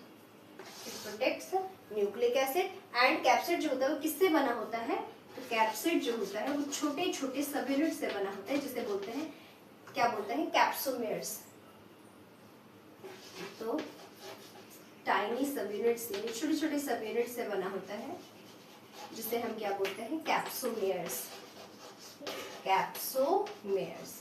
[SPEAKER 1] it protects nucleic acid. And capsid जो होता है वो किससे बना होता है, तो कैप्सिड जो होता है वो छोटे छोटे सब यूनिट से बना होता है जिसे बोलते हैं क्या बोलते हैं कैप्सोमेर्स। तो टाइनी सब यूनिट्स यानी छोटे छोटे सब यूनिट से बना होता है जिसे हम क्या बोलते हैं कैप्सोमेर्स, कैप्सोमेर्स।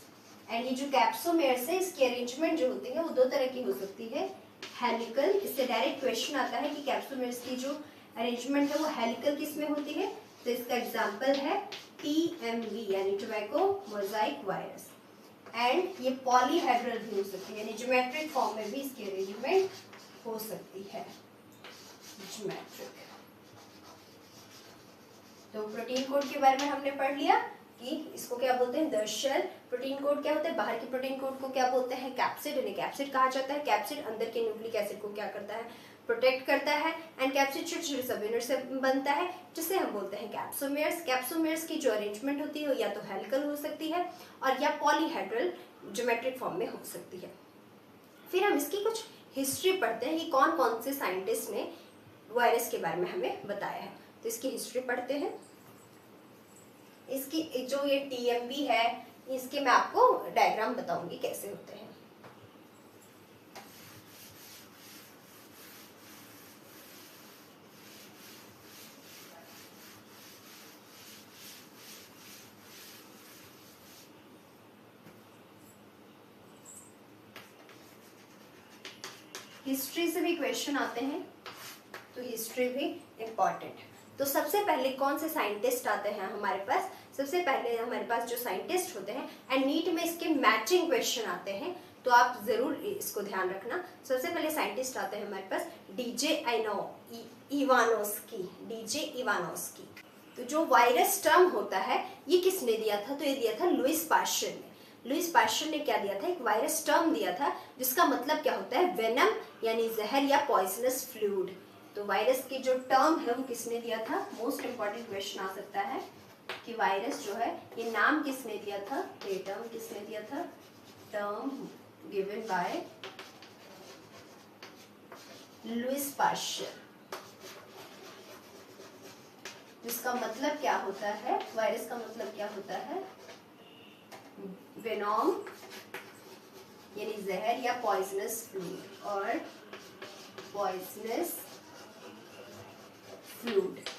[SPEAKER 1] एंड ये जो कैप्सोमेर्स है इसकी अरेंजमेंट जो होती है वो दो तरह की हो सकती है, हेलिकल, इससे डायरेक्ट क्वेश्चन आता है कि कैप्सोमेर्स की जो अरेंजमेंट है वो हेलिकल किस में होती है, तो इसका एग्जांपल है TMV यानी टोबैको मोजाइक वायरस। एंड ये पॉलीहेड्रल भी हो सकती है यानी ज्योमेट्रिक फॉर्म में भी इसकी अरेंजमेंट हो सकती है, ज्योमेट्रिक। तो प्रोटीन कोड के बारे में हमने पढ़ लिया कि इसको क्या बोलते हैं द शेल। प्रोटीन कोड क्या होता है, बाहर के प्रोटीन कोड को क्या बोलते हैं कैप्सिड, यानी कैप्सिड कहा जाता है। कैप्सिड अंदर के न्यूक्लिक एसिड को क्या करता है प्रोटेक्ट करता है। एंड कैप्सिड छोटे छोटे सब यूनिट से बनता है जिसे हम बोलते हैं कैप्सोमेर्स। कैप्सोमेर्स की जो अरेंजमेंट होती है या तो हेलिकल हो सकती है और या पॉलीहेड्रल ज्योमेट्रिक फॉर्म में हो सकती है। फिर हम इसकी कुछ हिस्ट्री पढ़ते हैं कि कौन कौन से साइंटिस्ट ने वायरस के बारे में हमें बताया है। तो इसकी हिस्ट्री पढ़ते हैं। इसकी जो ये TMV है इसके मैं आपको डायग्राम बताऊंगी कैसे होते हैं। हिस्ट्री से भी क्वेश्चन आते हैं तो हिस्ट्री भी इम्पॉर्टेंट। तो सबसे पहले कौन से साइंटिस्ट आते हैं हमारे पास, सबसे पहले हमारे पास जो साइंटिस्ट होते हैं एंड नीट में इसके मैचिंग क्वेश्चन आते हैं तो आप जरूर इसको ध्यान रखना। सबसे पहले साइंटिस्ट आते हैं हमारे पास डीजे इवानोस्की। तो जो वायरस टर्म होता है ये किसने दिया था, तो ये दिया था लुइस पाश्चर ने। लुइस पाश्चर ने क्या दिया था, एक वायरस टर्म दिया था जिसका मतलब क्या होता है वेनम यानी जहर या पॉइजनस फ्लूइड। तो वायरस की जो टर्म है वो किसने दिया था, मोस्ट इंपॉर्टेंट क्वेश्चन आ सकता है कि वायरस जो है ये नाम किसने दिया था, ये टर्म किसने दिया था, term given by Louis Pasteur. जिसका मतलब क्या होता है, वायरस का मतलब क्या होता है वेनोम यानी जहर या पॉइजनस फ्लूइड और पॉइजनस फ्लूइड।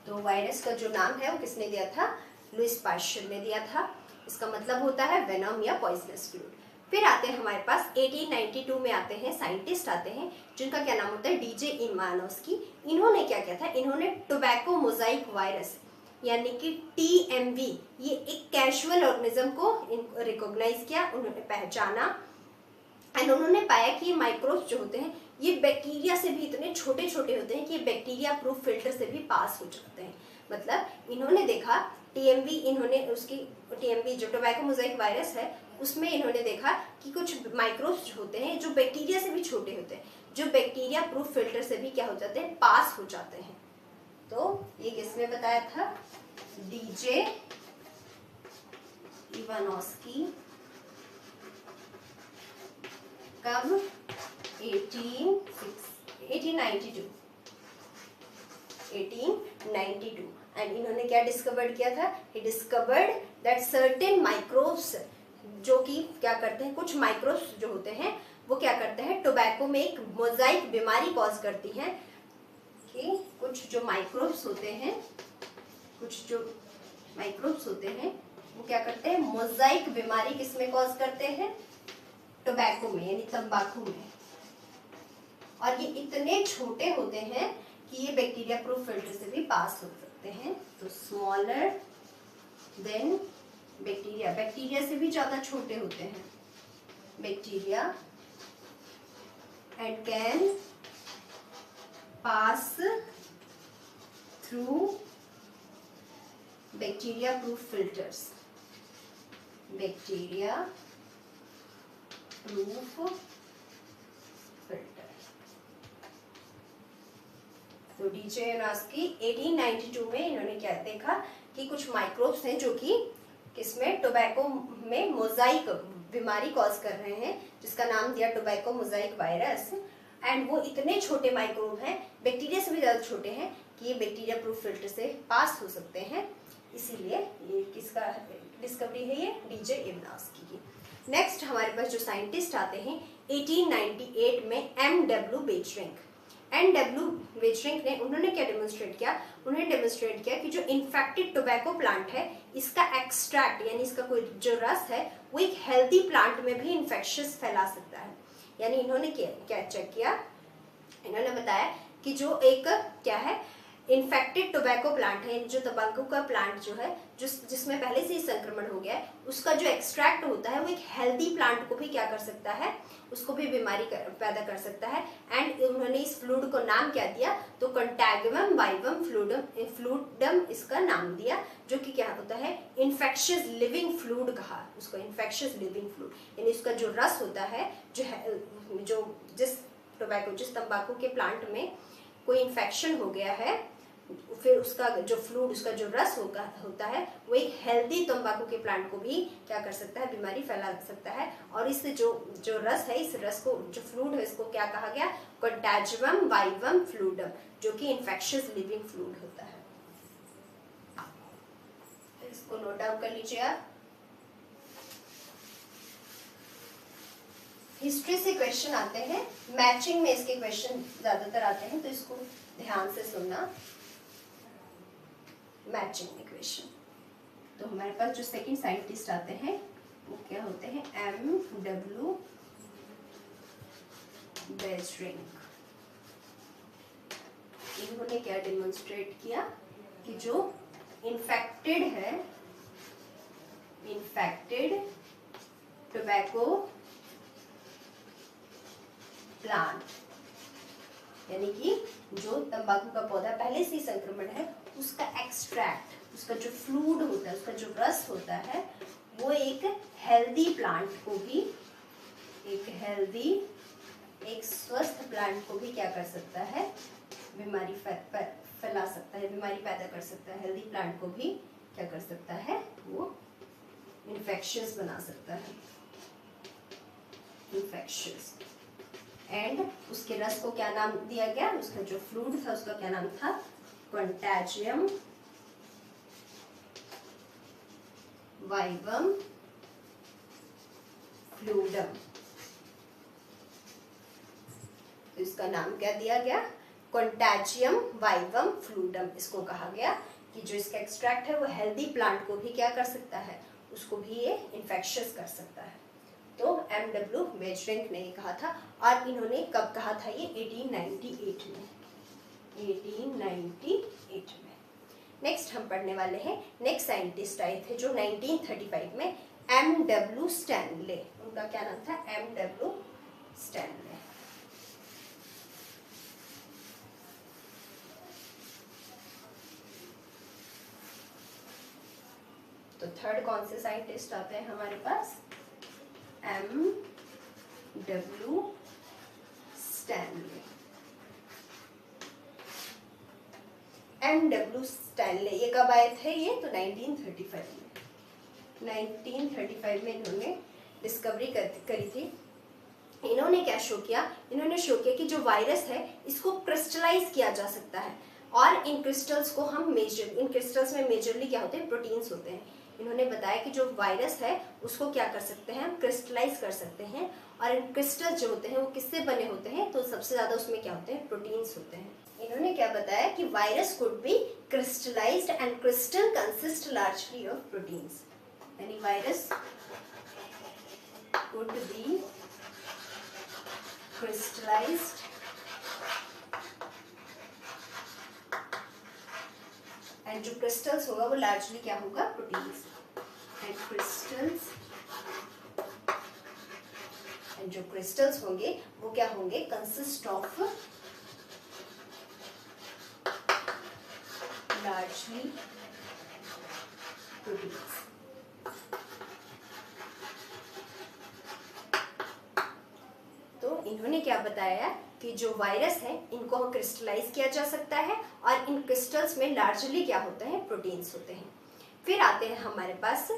[SPEAKER 1] तो वायरस का जो नाम है वो किसने दिया था, लुइस पाश्चर ने दिया था। इसका मतलब होता है वेनम या पॉइजनस फ्लूइड। फिर आते हैं हमारे पास 1892 में आते हैं साइंटिस्ट आते हैं जिनका क्या नाम होता है डीजे इवानोस्की। इन्होंने क्या किया था, इन्होंने टोबैको मोजाइक वायरस यानी कि TMV ये एक कैजुअल ऑर्गेनिज्म को रिकॉग्नाइज किया, उन्होंने पहचाना एंड उन्होंने पाया कि ये माइक्रोब्स जो होते हैं ये बैक्टीरिया से भी इतने छोटे छोटे होते हैं कि ये बैक्टीरिया प्रूफ फिल्टर से भी पास हो जाते हैं। मतलब इन्होंने देखा टीएमवी, इन्होंने उसकी टीएमवी जो टोबैको मोज़ाइक वायरस है उसमें इन्होंने देखा कि कुछ माइक्रोब्स होते हैं जो बैक्टीरिया से भी छोटे होते हैं, जो बैक्टीरिया प्रूफ फिल्टर से भी क्या हो जाते हैं, पास हो जाते हैं। तो ये किसने बताया था, डीजे इवानोस्की। कब, 1892 एंड इन्होंने क्या डिस्कवर्ड किया था, he discovered that certain microbes, जो कि क्या करते हैं, कुछ माइक्रोब्स जो होते हैं वो क्या करते हैं, टोबैको में एक मोज़ाइक बीमारी कॉज करती हैं। कि कुछ जो माइक्रोब्स होते हैं, कुछ जो माइक्रोब्स होते हैं वो क्या करते हैं, मोज़ाइक बीमारी किसमें कॉज करते हैं, टोबैको में, यानी तंबाकू में। और ये इतने छोटे होते हैं कि ये बैक्टीरिया प्रूफ फिल्टर से भी पास हो सकते हैं। तो स्मॉलर देन बैक्टीरिया, बैक्टीरिया से भी ज्यादा छोटे होते हैं bacteria, and can pass through bacteria proof filters, bacteria proof filter. तो डीजे इवानोस्की 1892 में इन्होंने क्या देखा कि कुछ माइक्रोब्स हैं जो कि किसमें, टोबैको में मोज़ाइक बीमारी कॉज कर रहे हैं, जिसका नाम दिया टोबैको मोज़ाइक वायरस। एंड वो इतने छोटे माइक्रोब हैं, बैक्टीरिया से भी ज्यादा छोटे हैं, कि ये बैक्टीरिया प्रूफ फिल्टर से पास हो सकते हैं। इसीलिए ये किसका डिस्कवरी है, ये डीजे इवानोस्की की। नेक्स्ट हमारे पास जो साइंटिस्ट आते हैं 1898 में, एम.डब्ल्यू. बेचरिंग। एम.डब्ल्यू. बेचरिंग ने, उन्होंने क्या डेमोन्स्ट्रेट किया, उन्होंने डेमोन्स्ट्रेट किया कि जो इन्फेक्टेड टोबैको प्लांट है, इसका एक्सट्रैक्ट यानी इसका कोई जो रस है वो एक हेल्दी प्लांट में भी इन्फेक्शंस फैला सकता है। यानी इन्होंने क्या चेक किया, इन्होंने बताया कि जो एक क्या है, इन्फेक्टेड टोबैको प्लांट है, जो तंबाकू का प्लांट जो है, जिसमें पहले से ही संक्रमण हो गया है, उसका जो एक्सट्रैक्ट होता है वो एक हेल्दी प्लांट को भी क्या कर सकता है, उसको भी बीमारी पैदा कर सकता है। एंड उन्होंने इस फ्लूइड को नाम क्या दिया, तो कंटैगियम वाइवम फ्लूइडम इसका नाम दिया, जो कि क्या होता है, इन्फेक्शियस लिविंग फ्लूइड कहा उसको, इन्फेक्शियस लिविंग फ्लूइड, यानी उसका जो रस होता है, जो जिस टोबैको, जिस तंबाकू के प्लांट में कोई इन्फेक्शन हो गया है, फिर उसका जो फ्लूइड, उसका जो रस होता है वो एक हेल्दी तंबाकू के प्लांट को भी क्या कर सकता है, बीमारी फैला सकता है। और इस जो रस है, इस रस को, जो फ्लूइड है, इसको क्या कहा गया, कंटैगियम वाइवम फ्लूइडम, जो कि इन्फेक्शियस लिविंग फ्लूइड होता है। इसको नोट डाउन कर लीजिए आप। हिस्ट्री से क्वेश्चन आते हैं, मैचिंग में इसके क्वेश्चन ज्यादातर आते हैं, तो इसको ध्यान से सुनना। मैचिंग में क्वेश्चन, तो हमारे पास जो सेकंड साइंटिस्ट आते हैं वो क्या होते हैं, एम.डब्ल्यू. बेचरिंग। इन्होंने क्या डेमोन्स्ट्रेट किया कि जो इन्फेक्टेड है, इन्फेक्टेड टोबैको प्लांट, यानी कि जो तंबाकू का पौधा पहले से ही संक्रमण है, उसका एक्सट्रैक्ट, उसका जो फ्लूइड होता है, उसका जो रस होता है, वो एक हेल्दी प्लांट को भी, एक हेल्दी, एक स्वस्थ प्लांट को भी क्या कर सकता है, बीमारी फैला सकता है, बीमारी पैदा कर सकता है। हेल्दी प्लांट को भी क्या कर सकता है, वो इन्फेक्शियस बना सकता है, इन्फेक्शियस। एंड उसके रस को क्या नाम दिया गया, उसका जो फ्लूइड था उसका क्या नाम था, कंटैगियम वाइवम फ्लूइडम। तो इसका नाम क्या दिया गया, कंटैगियम वाइवम फ्लूइडम। इसको कहा गया कि जो इसका एक्सट्रैक्ट है वो हेल्दी प्लांट को भी क्या कर सकता है, उसको भी ये इन्फेक्शियस कर सकता है। तो एम.डब्ल्यू. बेचरिंग ने ये कहा था, और इन्होंने कब कहा था, ये 1898 में, 1898 में। नेक्स्ट हम पढ़ने वाले हैं, नेक्स्ट साइंटिस्ट आए थे जो 1935 में, एम.डब्ल्यू. स्टैनले। उनका क्या नाम था, एम.डब्ल्यू. स्टैनले। तो थर्ड कौन से साइंटिस्ट आते हैं हमारे पास? M.W. स्टैनले। M.W. स्टैनले ये कब आए थे? ये तो 1935 में। 1935 में इन्होंने डिस्कवरी करी थी। इन्होंने क्या शो किया? इन्होंने शो किया कि जो वायरस है इसको क्रिस्टलाइज किया जा सकता है और इन क्रिस्टल्स को हम इन क्रिस्टल्स में मेजरली क्या होते हैं? प्रोटीन्स होते हैं। इन्होंने बताया कि जो वायरस है उसको क्या कर सकते हैं? हम क्रिस्टलाइज कर सकते हैं और इन क्रिस्टल्स जो होते हैं वो किससे बने होते हैं? तो सबसे ज्यादा उसमें क्या होते हैं? प्रोटीन्स होते हैं। इन्होंने क्या बताया कि virus could be crystallised and crystal consist largely of proteins. यानी virus could be crystallized and जो क्रिस्टल्स होगा वो लार्जली क्या होगा? प्रोटीन्स। एंड क्रिस्टल्स एंड जो क्रिस्टल्स होंगे वो क्या होंगे? Consist of largely proteins. इन्होंने क्या बताया कि जो वायरस है इनको क्रिस्टलाइज किया जा सकता है और इन क्रिस्टल्स में लार्जली क्या होते हैं? प्रोटीन्स होते हैं। फिर आते हैं हमारे पास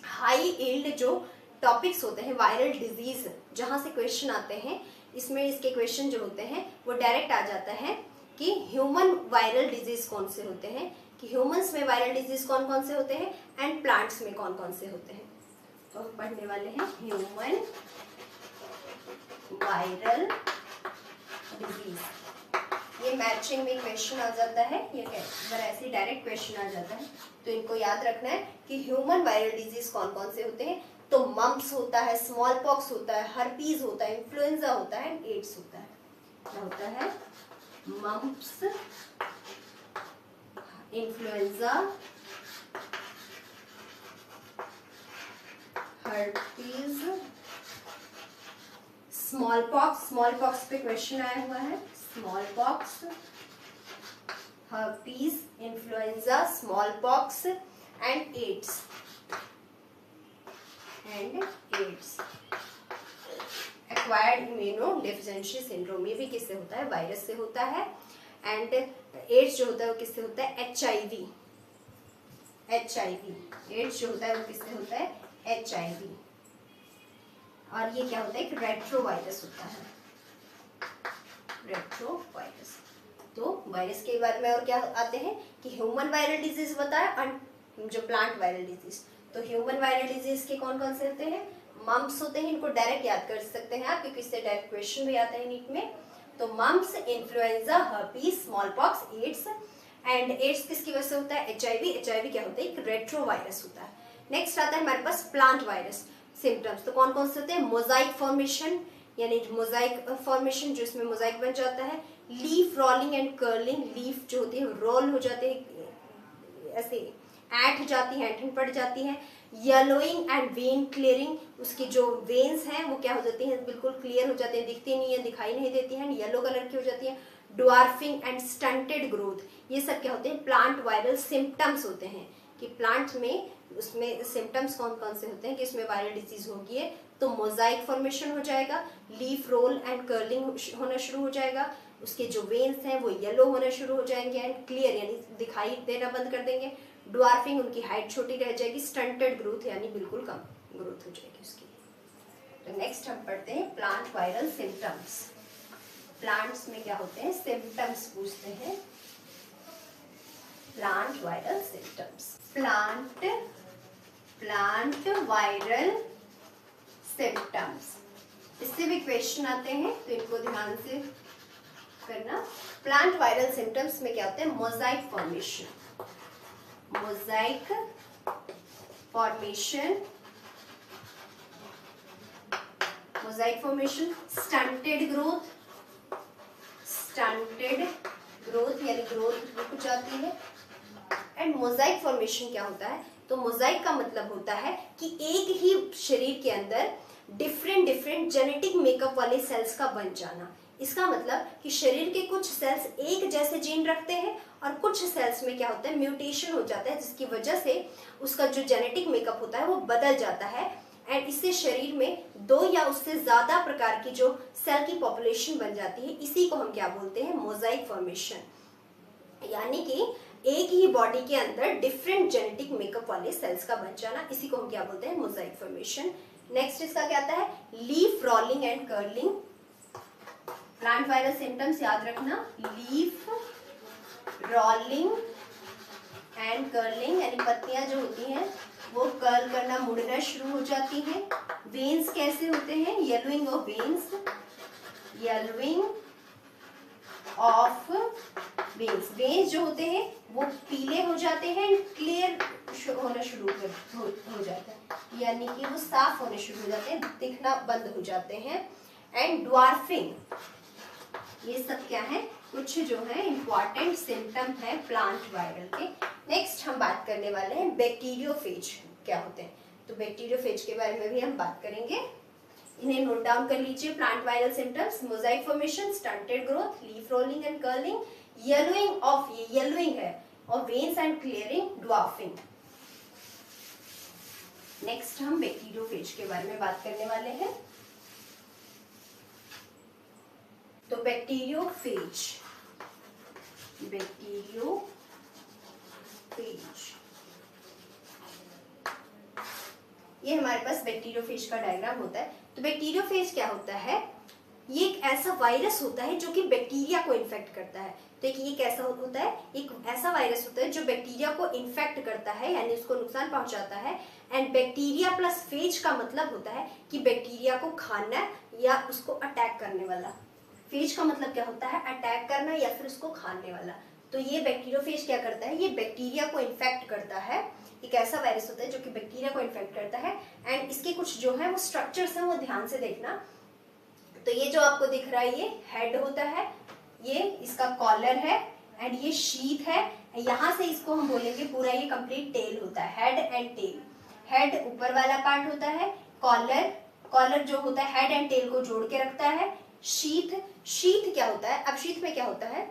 [SPEAKER 1] हाई यील्ड जो टॉपिक्स होते हैं, वायरल डिजीज जहां से क्वेश्चन आते हैं, इसमें इसके क्वेश्चन जो होते हैं वो डायरेक्ट आ जाता है कि ह्यूमन वायरल डिजीज कौन से होते हैं, कि ह्यूमंस में वायरल डिजीज कौन कौन से होते हैं एंड प्लांट्स में कौन कौन से होते हैं। तो हम पढ़ने वाले हैं ह्यूमन वायरल डिजीज। ये मैचिंग में क्वेश्चन आ जाता है, ये अगर ऐसे डायरेक्ट क्वेश्चन आ जाता है तो इनको याद रखना है कि ह्यूमन वायरल डिजीज कौन कौन से होते हैं। तो मम्प्स होता है, स्मॉल पॉक्स होता है, हर्पीज होता है, इन्फ्लुएंजा होता है एंड एड्स होता है। क्या होता है? Mumps, influenza, herpes, small pox पे क्वेश्चन आया हुआ है। Small pox, herpes, influenza, small pox and AIDS. Acquired immunodeficiency syndrome, ये भी किससे होता है? वायरस से होता है। एंड एड्स जो होता है वो किससे होता है? HIV। एड्स जो होता है वो किससे होता है? HIV। और ये क्या होता है? एक रेट्रोवायरस होता है, रेट्रोवायरस। तो वायरस के बारे में और क्या आते हैं कि ह्यूमन वायरल डिजीज बताया और जो प्लांट वायरल डिजीज। तो ह्यूमन वायरल डिजीज के कौन कौन से होते हैं? मम्प्स होते हैं, इनको डायरेक्ट याद कर सकते हैं आप क्योंकि इससे डायरेक्ट क्वेश्चन भी आता है नीट में। तो mumps, influenza, herpes, small pox, AIDS. And AIDS किसकी वजह से होता है? HIV क्या होता है? एक रेट्रोवायरस होता है। नेक्स्ट आता है हमारे पास प्लांट वायरस सिम्टम्स। तो कौन कौन से होते हैं? मोजाइक फॉर्मेशन, यानी मोजाइक फॉर्मेशन जो इसमें मोजाइक बन जाता है। Leaf rolling and curling, leaf जो होती है रोल हो जाते हैं, ऐसे ऐंठ जाती है, ऐंठन पड़ जाती है। येलोइंग एंड वेन क्लियरिंग, उसकी जो वेन्स हैं वो क्या हो जाती हैं? बिल्कुल क्लियर हो जाती हैं, दिखती नहीं है, दिखाई नहीं देती हैं, येलो कलर की हो जाती हैं। ड्वार्फिंग एंड स्टंटेड ग्रोथ, ये सब क्या होते हैं? प्लांट वायरल सिम्टम्स होते हैं कि प्लांट में उसमें सिम्टम्स कौन कौन से होते हैं कि इसमें वायरल डिजीज होगी है। तो मोजाइक फॉर्मेशन हो जाएगा, लीफ रोल एंड कर्लिंग होना शुरू हो जाएगा, उसके जो वेन्स हैं वो येलो होना शुरू हो जाएंगे एंड क्लियर यानी दिखाई देना बंद कर देंगे। ड्वार्फिंग, उनकी हाइट छोटी रह जाएगी। स्टंटेड ग्रोथ यानी बिल्कुल कम ग्रोथ हो जाएगी उसकी। तो नेक्स्ट हम पढ़ते हैं प्लांट वायरल सिम्टम्स। प्लांट्स में क्या होते हैं? सिम्टम्स पूछते हैं। Plant viral symptoms, plant viral symptoms, इससे भी क्वेश्चन आते हैं तो इनको ध्यान से करना। प्लांट वायरल सिम्टम्स में क्या होते हैं? मोजाइक फॉर्मेशन, स्टंटेड ग्रोथ यानी ग्रोथ रुक जाती है। एंड मोजाइक फॉर्मेशन क्या होता है? तो मोजाइक का मतलब होता है कि एक ही शरीर के अंदर डिफरेंट जेनेटिक मेकअप वाले सेल्स का बन जाना। इसका मतलब कि शरीर के कुछ सेल्स एक जैसे जीन रखते हैं और कुछ सेल्स में क्या होता है, म्यूटेशन हो जाता है, जिसकी वजह से उसका जो जेनेटिक मेकअप होता है वो बदल जाता है। एंड इससे शरीर में 2 या उससे ज्यादा प्रकार की जो सेल की पॉपुलेशन बन जाती है, इसी को हम क्या बोलते हैं, मोजाइक फॉर्मेशन। यानी कि एक ही बॉडी के अंदर डिफरेंट जेनेटिक मेकअप वाले सेल्स का बन जाना, इसी को हम क्या बोलते हैं, मोजाइक फॉर्मेशन। नेक्स्ट इसका क्या आता है, leaf rolling and curling. Plant viral symptoms याद रखना, लीफ रोलिंग एंड कर्लिंग, यानी पत्तियां जो होती हैं वो कर्ल करना, मुड़ना शुरू हो जाती हैं। वेन्स कैसे होते हैं, yellowing of veins, yellowing of veins, veins जो होते हैं वो पीले हो जाते हैं, क्लियर होना शुरू हो जाता है, यानी कि वो साफ होने शुरू हो जाते हैं, दिखना बंद हो जाते हैं। एंड ड्वार्फिंग, ये सब क्या है, कुछ जो है इंपॉर्टेंट सिम्टम है प्लांट वायरल के। नेक्स्ट हम बात करने वाले हैं बैक्टीरियोफेज क्या होते हैं। तो बैक्टीरियोफेज के बारे में भी हम बात करेंगे, इन्हें नोट डाउन कर लीजिए। Plant viral symptoms, Mosaic formation, stunted growth, leaf rolling and curling, yellowing of, ये येलोइंग है, और veins and clearing, dwarfing. Next हम बैक्टीरियोफेज के बारे में बात करने वाले हैं। तो बैक्टीरियोफेज, बैक्टीरियोफेज ये हमारे पास बैक्टीरियोफेज का डायग्राम होता है। तो बैक्टीरियोफेज क्या होता है, ये एक ऐसा वायरस होता है जो कि बैक्टीरिया को इन्फेक्ट करता है। तो एक ये कैसा होता है, एक ऐसा वायरस होता है जो बैक्टीरिया को इन्फेक्ट करता है, यानी उसको नुकसान पहुंचाता है। एंड बैक्टीरिया प्लस फेज का मतलब होता है कि बैक्टीरिया को खाना या उसको अटैक करने वाला। फेज का मतलब क्या होता है, अटैक करना या फिर उसको खाने वाला। तो ये बैक्टीरियोफेज क्या करता है, ये बैक्टीरिया को इन्फेक्ट करता है, एक ऐसा वायरस होता है जो कि बैक्टीरिया को इन्फेक्ट करता है। एंड इसके कुछ जो है वो स्ट्रक्चर्स हैं, वो ध्यान से देखना। तो ये जो आपको दिख रहा है, ये हेड होता है, ये इसका कॉलर है, एंड ये शीथ है। यहाँ से इसको हम बोलेंगे पूरा ये कंप्लीट टेल होता है, हेड एंड टेल। हेड ऊपर वाला पार्ट होता है, कॉलर, कॉलर जो होता है हेड एंड टेल को जोड़ के रखता है। शीथ, शीथ क्या होता है, अब शीथ में क्या होता है,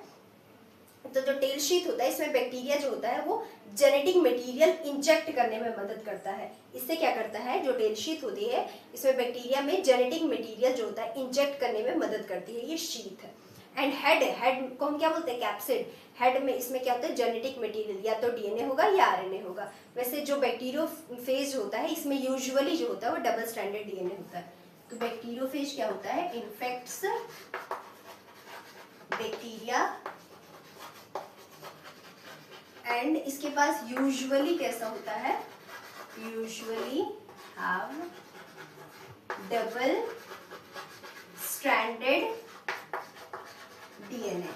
[SPEAKER 1] तो जो टेल शीथ होता है इसमें बैक्टीरिया जो होता है वो जेनेटिक मटेरियल इंजेक्ट करने में मदद करता है। इससे क्या करता है, जो टेल शीथ होती है इसमें बैक्टीरिया में जेनेटिक मटेरियल जो होता है इंजेक्ट करने में मदद करती है, ये शीथ है। एंड हेड, हेड को हम क्या बोलते हैं, कैप्सिड। हेड में इसमें क्या होता है, जेनेटिक मटेरियल, या तो डीएनए होगा या आरएनए होगा। वैसे जो बैक्टीरियोफेज होता है इसमें यूजुअली जो होता है वो डबल स्ट्रैंडेड डीएनए होता है। तो बैक्टीरियोफेज क्या होता है, इन्फेक्ट्स बैक्टीरिया, एंड इसके पास यूजुअली कैसा होता है, usually have double stranded DNA,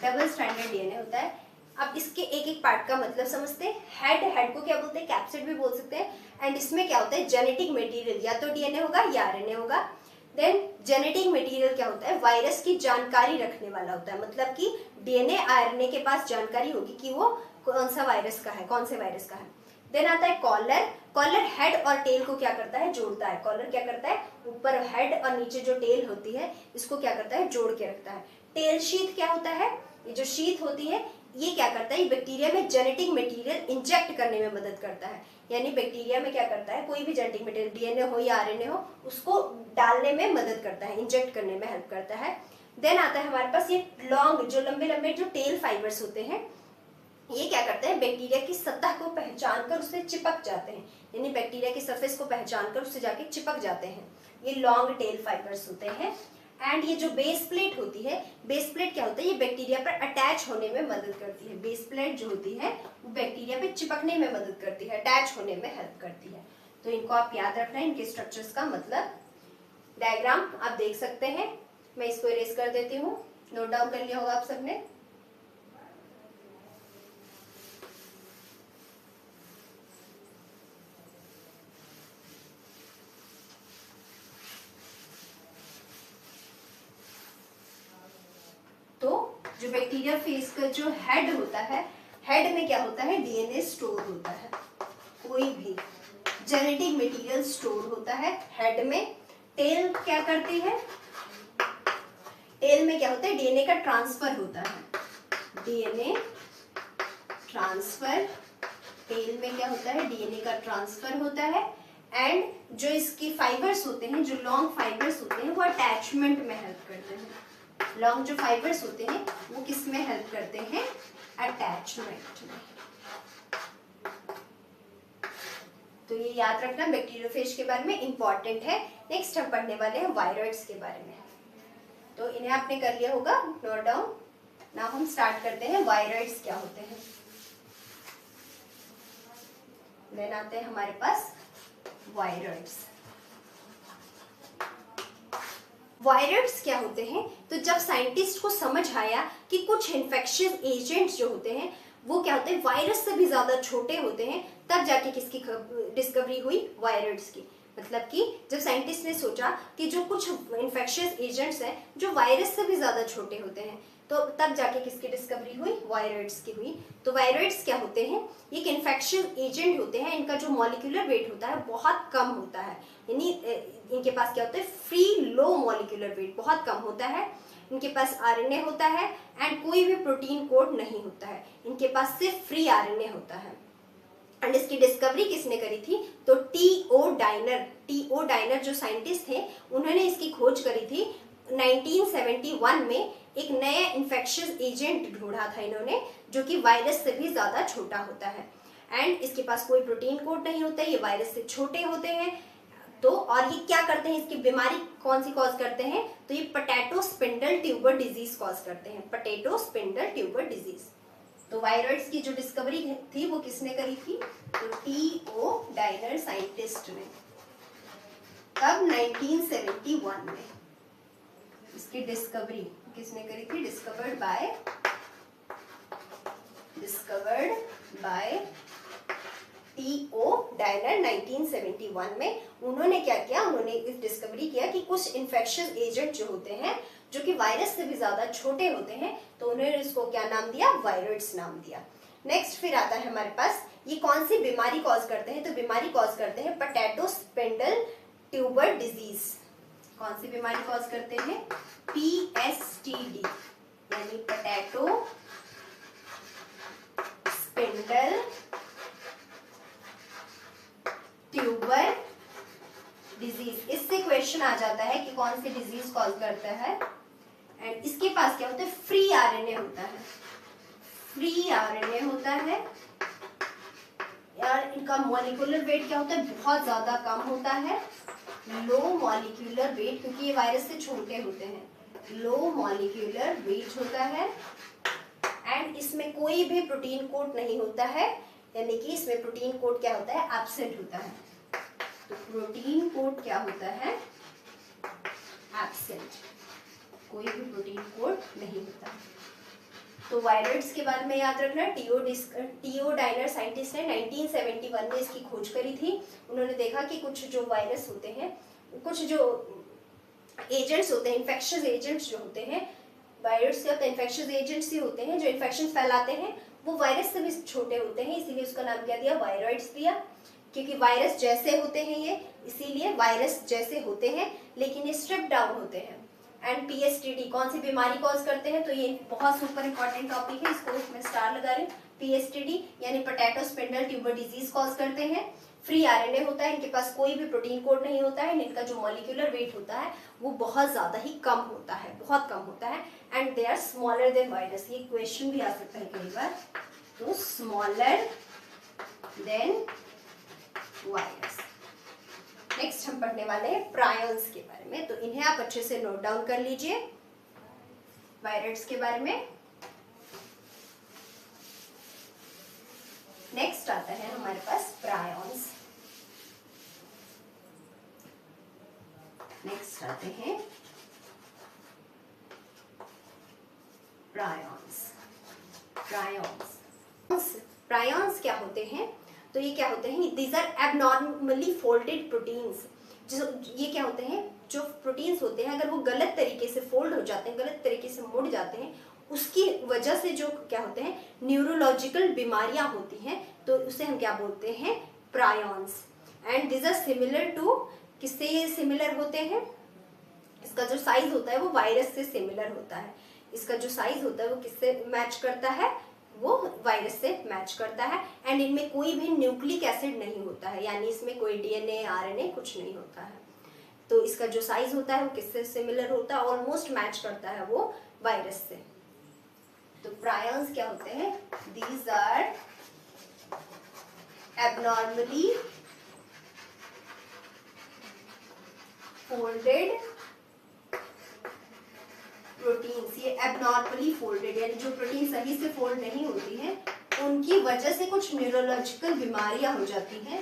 [SPEAKER 1] double stranded DNA होता है। अब इसके एक एक पार्ट का मतलब समझते हैं। हेड, हेड को क्या बोलते हैं, कैप्सिड भी बोल सकते हैं। एंड इसमें क्या होता है, जेनेटिक मटेरियल, या तो डीएनए होगा या आरएनए होगा। देन जेनेटिक मटेरियल क्या होता है, वायरस की जानकारी रखने वाला होता है, मतलब कि डीएनए आरएनए के पास जानकारी होगी कि वो कौन सा वायरस का है, कौन से वायरस का है। देन आता है कॉलर, कॉलर हेड और टेल को क्या करता है, जोड़ता है। कॉलर क्या करता है, ऊपर हेड और नीचे जो टेल होती है इसको क्या करता है, जोड़ के रखता है। टेल शीथ क्या होता है, ये जो शीथ होती है ये क्या करता है, ये बैक्टीरिया में जेनेटिक मटेरियल इंजेक्ट करने में मदद करता है। यानी बैक्टीरिया में क्या करता है, कोई भी जेनेटिक मटेरियल डीएनए हो या आरएनए हो उसको डालने में मदद करता है, इंजेक्ट करने में हेल्प करता है। देन आता है हमारे पास ये लॉन्ग, जो लंबे लंबे जो टेल फाइबर्स होते हैं, ये क्या करते हैं, बैक्टीरिया की सतह को पहचान कर उससे चिपक जाते हैं, यानी बैक्टीरिया की सरफेस को पहचान कर उससे जाके चिपक जाते हैं। ये लॉन्ग टेल फाइबर्स होते हैं। एंड ये जो बेस प्लेट होती है, बेस प्लेट क्या होता है, ये बैक्टीरिया पर अटैच होने में मदद करती है। बेस प्लेट जो होती है वो बैक्टीरिया पे चिपकने में मदद करती है, अटैच होने में हेल्प करती है। तो इनको आप याद रखना है, इनके स्ट्रक्चर्स का मतलब। डायग्राम आप देख सकते हैं, मैं इसको इरेज कर देती हूँ, नोट डाउन कर लिया होगा आप सबने। तो जो बैक्टीरिया फेज का जो हेड होता है, हेड में क्या होता है, डीएनए स्टोर होता है, कोई भी जेनेटिक मटेरियल स्टोर होता है हेड में। टेल क्या करती है? टेल में क्या होता है? डीएनए का ट्रांसफर होता है। डीएनए ट्रांसफर, टेल में क्या होता है? डीएनए का ट्रांसफर होता है। एंड जो इसके फाइबर्स होते हैं, जो लॉन्ग फाइबर्स होते हैं, वो अटैचमेंट में हेल्प करते हैं। लॉन्ग जो फाइबर्स होते हैं वो किस में हेल्प करते हैं? अटैचमेंट में। तो ये याद रखना बैक्टीरियोफेज के बारे में इंपॉर्टेंट है। नेक्स्ट हम पढ़ने वाले हैं वायरॉइड्स के बारे में। तो इन्हें आपने कर लिया होगा नोट डाउन। नाउ हम स्टार्ट करते हैं वायरॉइड्स क्या होते हैं। देन आते हैं हमारे पास वायरॉइड्स। वायरॉइड्स क्या होते हैं? तो जब साइंटिस्ट को समझ आया कि कुछ इन्फेक्शियस एजेंट्स जो होते हैं वो क्या होते हैं? वायरस से भी ज्यादा छोटे होते हैं, तब जाके किसकी डिस्कवरी हुई? वायरॉइड्स की। मतलब कि जब साइंटिस्ट ने सोचा कि जो कुछ इन्फेक्शियस एजेंट्स हैं जो वायरस से भी ज्यादा छोटे होते हैं, तो तब जाके किसकी डिस्कवरी हुई? वायरॉइड्स की हुई। तो वायरॉइड्स क्या होते हैं? ये एक इन्फेक्शियस एजेंट होते हैं। इनका जो मॉलिक्यूलर वेट होता है बहुत कम होता है, यानी इनके पास क्या होता है? फ्री लो मॉलिक्यूलर वेट बहुत कम होता है। इनके पास आरएनए होता है एंड कोई भी प्रोटीन कोड नहीं होता है। इनके पास सिर्फ फ्री आरएनए होता है। एंड इसकी डिस्कवरी किसने करी थी? तो टीओ डाइनर जो साइंटिस्ट थे उन्होंने इसकी खोज करी थी 1971 में। एक नया इन्फेक्शियस एजेंट ढूंढा था इन्होंने जो कि वायरस से भी ज्यादा छोटा होता है। एंड इसके पास कोई प्रोटीन कोड नहीं होता है, ये वायरस से छोटे होते हैं। तो और ये क्या करते हैं? इसकी बीमारी कौन सी कॉज करते हैं? तो ये potato spindle tuber disease cause करते हैं। Potato spindle tuber disease. तो वायरॉइड्स की जो डिस्कवरी थी वो किसने करी थी? तो टीओ डाइनर साइंटिस्ट ने। कब? 1971 में। इसकी डिस्कवरी किसने करी थी? डिस्कवर्ड बाय टीओ डाइनर 1971 में। उन्होंने क्या किया? उन्होंने इस डिस्कवरी किया कि कुछ इन्फेक्शियस एजेंट जो होते हैं जो कि वायरस से भी ज्यादा छोटे होते हैं, तो उन्होंने इसको क्या नाम दिया? वायरॉइड्स नाम दिया। नेक्स्ट फिर आता है हमारे पास, ये कौन सी बीमारी कॉज करते हैं? तो बीमारी कॉज करते हैं पोटैटो स्पिंडल ट्यूबर डिजीज। कौन सी बीमारी कॉज करते हैं? पीएसटीडी, यानी पोटैटो स्पिंडल ट्यूबर डिजीज। इससे क्वेश्चन आ जाता है कि कौन सी डिजीज कॉज करता है। एंड इसके पास क्या होता है? फ्री आरएनए होता है। फ्री आरएनए होता है। यार इनका मॉलिक्यूलर वेट क्या होता है? बहुत ज्यादा कम होता है। लो मॉलिक्यूलर वेट, क्योंकि ये वायरस से छोटे होते हैं। लो मॉलिक्यूलर वेट होता है। एंड इसमें कोई भी प्रोटीन कोड नहीं होता है, यानी कि इसमें प्रोटीन कोड क्या होता है? एब्सेंट होता है। तो प्रोटीन कोड क्या होता है? एब्सेंट। कोई भी प्रोटीन कोड नहीं होता। तो वायरॉइड्स के बारे में याद रखना, टीओ डाइनर साइंटिस्ट ने 1971 में इसकी खोज करी थी। उन्होंने देखा कि कुछ जो वायरस होते हैं, कुछ जो एजेंट्स होते हैं, इन्फेक्शियस एजेंट्स जो होते हैं, वायरस से इन्फेक्शियस एजेंट्स ही होते हैं जो इन्फेक्शन फैलाते हैं, वो वायरस से भी छोटे होते हैं, इसीलिए उसका नाम क्या दिया? वायरॉइड्स दिया। क्योंकि वायरस जैसे होते हैं ये, इसीलिए वायरस जैसे होते हैं, लेकिन ये स्ट्रिप डाउन होते हैं। एंड पीएसटीडी कौन सी बीमारी कॉज करते हैं? तो ये बहुत सुपर इंपॉर्टेंट टॉपिक है, इसको मैं स्टार लगा रही हूँ। पीएसटीडी यानी potato spindle tuber disease cause करते हैं। फ्री आरएनए होता है, इनके पास कोई भी प्रोटीन कोड नहीं होता है। इनका जो मॉलिक्यूलर वेट होता है वो बहुत ज्यादा ही कम होता है, बहुत कम होता है। And they are smaller than virus. ये क्वेश्चन भी आ सकता है कई बार। तो स्मॉलर देन वायरस। नेक्स्ट हम पढ़ने वाले हैं प्रायॉन्स के बारे में, तो इन्हें आप अच्छे से नोट डाउन कर लीजिए वायरस के बारे में। नेक्स्ट आता है हमारे पास प्रायॉन्स। नेक्स्ट आते हैं प्रायॉन्स। प्रायॉन्स क्या होते हैं? तो ये क्या होते हैं? These are abnormally folded proteins. ये क्या होते हैं? जो प्रोटीन्स होते हैं अगर वो गलत तरीके से फोल्ड हो जाते हैं, गलत तरीके से मुड़ जाते हैं, उसकी वजह से जो क्या होते हैं? न्यूरोलॉजिकल बीमारियां होती हैं, तो उसे हम क्या बोलते हैं? Prions. And these are similar to किससे ये सिमिलर होते हैं? इसका जो साइज होता है वो वायरस से सिमिलर होता है। इसका जो साइज होता है वो किससे मैच करता है? वो वायरस से मैच करता है। एंड इनमें कोई भी न्यूक्लिक एसिड नहीं होता है, यानी इसमें कोई डीएनए आरएनए कुछ नहीं होता है। तो इसका जो साइज होता है वो किससे सिमिलर होता है? ऑलमोस्ट मैच करता है वो वायरस से। तो प्रायंस क्या होते हैं? These are abnormally folded proteins. ये एबनॉर्मली फोल्डेड यानी जो प्रोटीन सही से फोल्ड नहीं होती है उनकी वजह से कुछ न्यूरोलॉजिकल बीमारियां हो जाती हैं,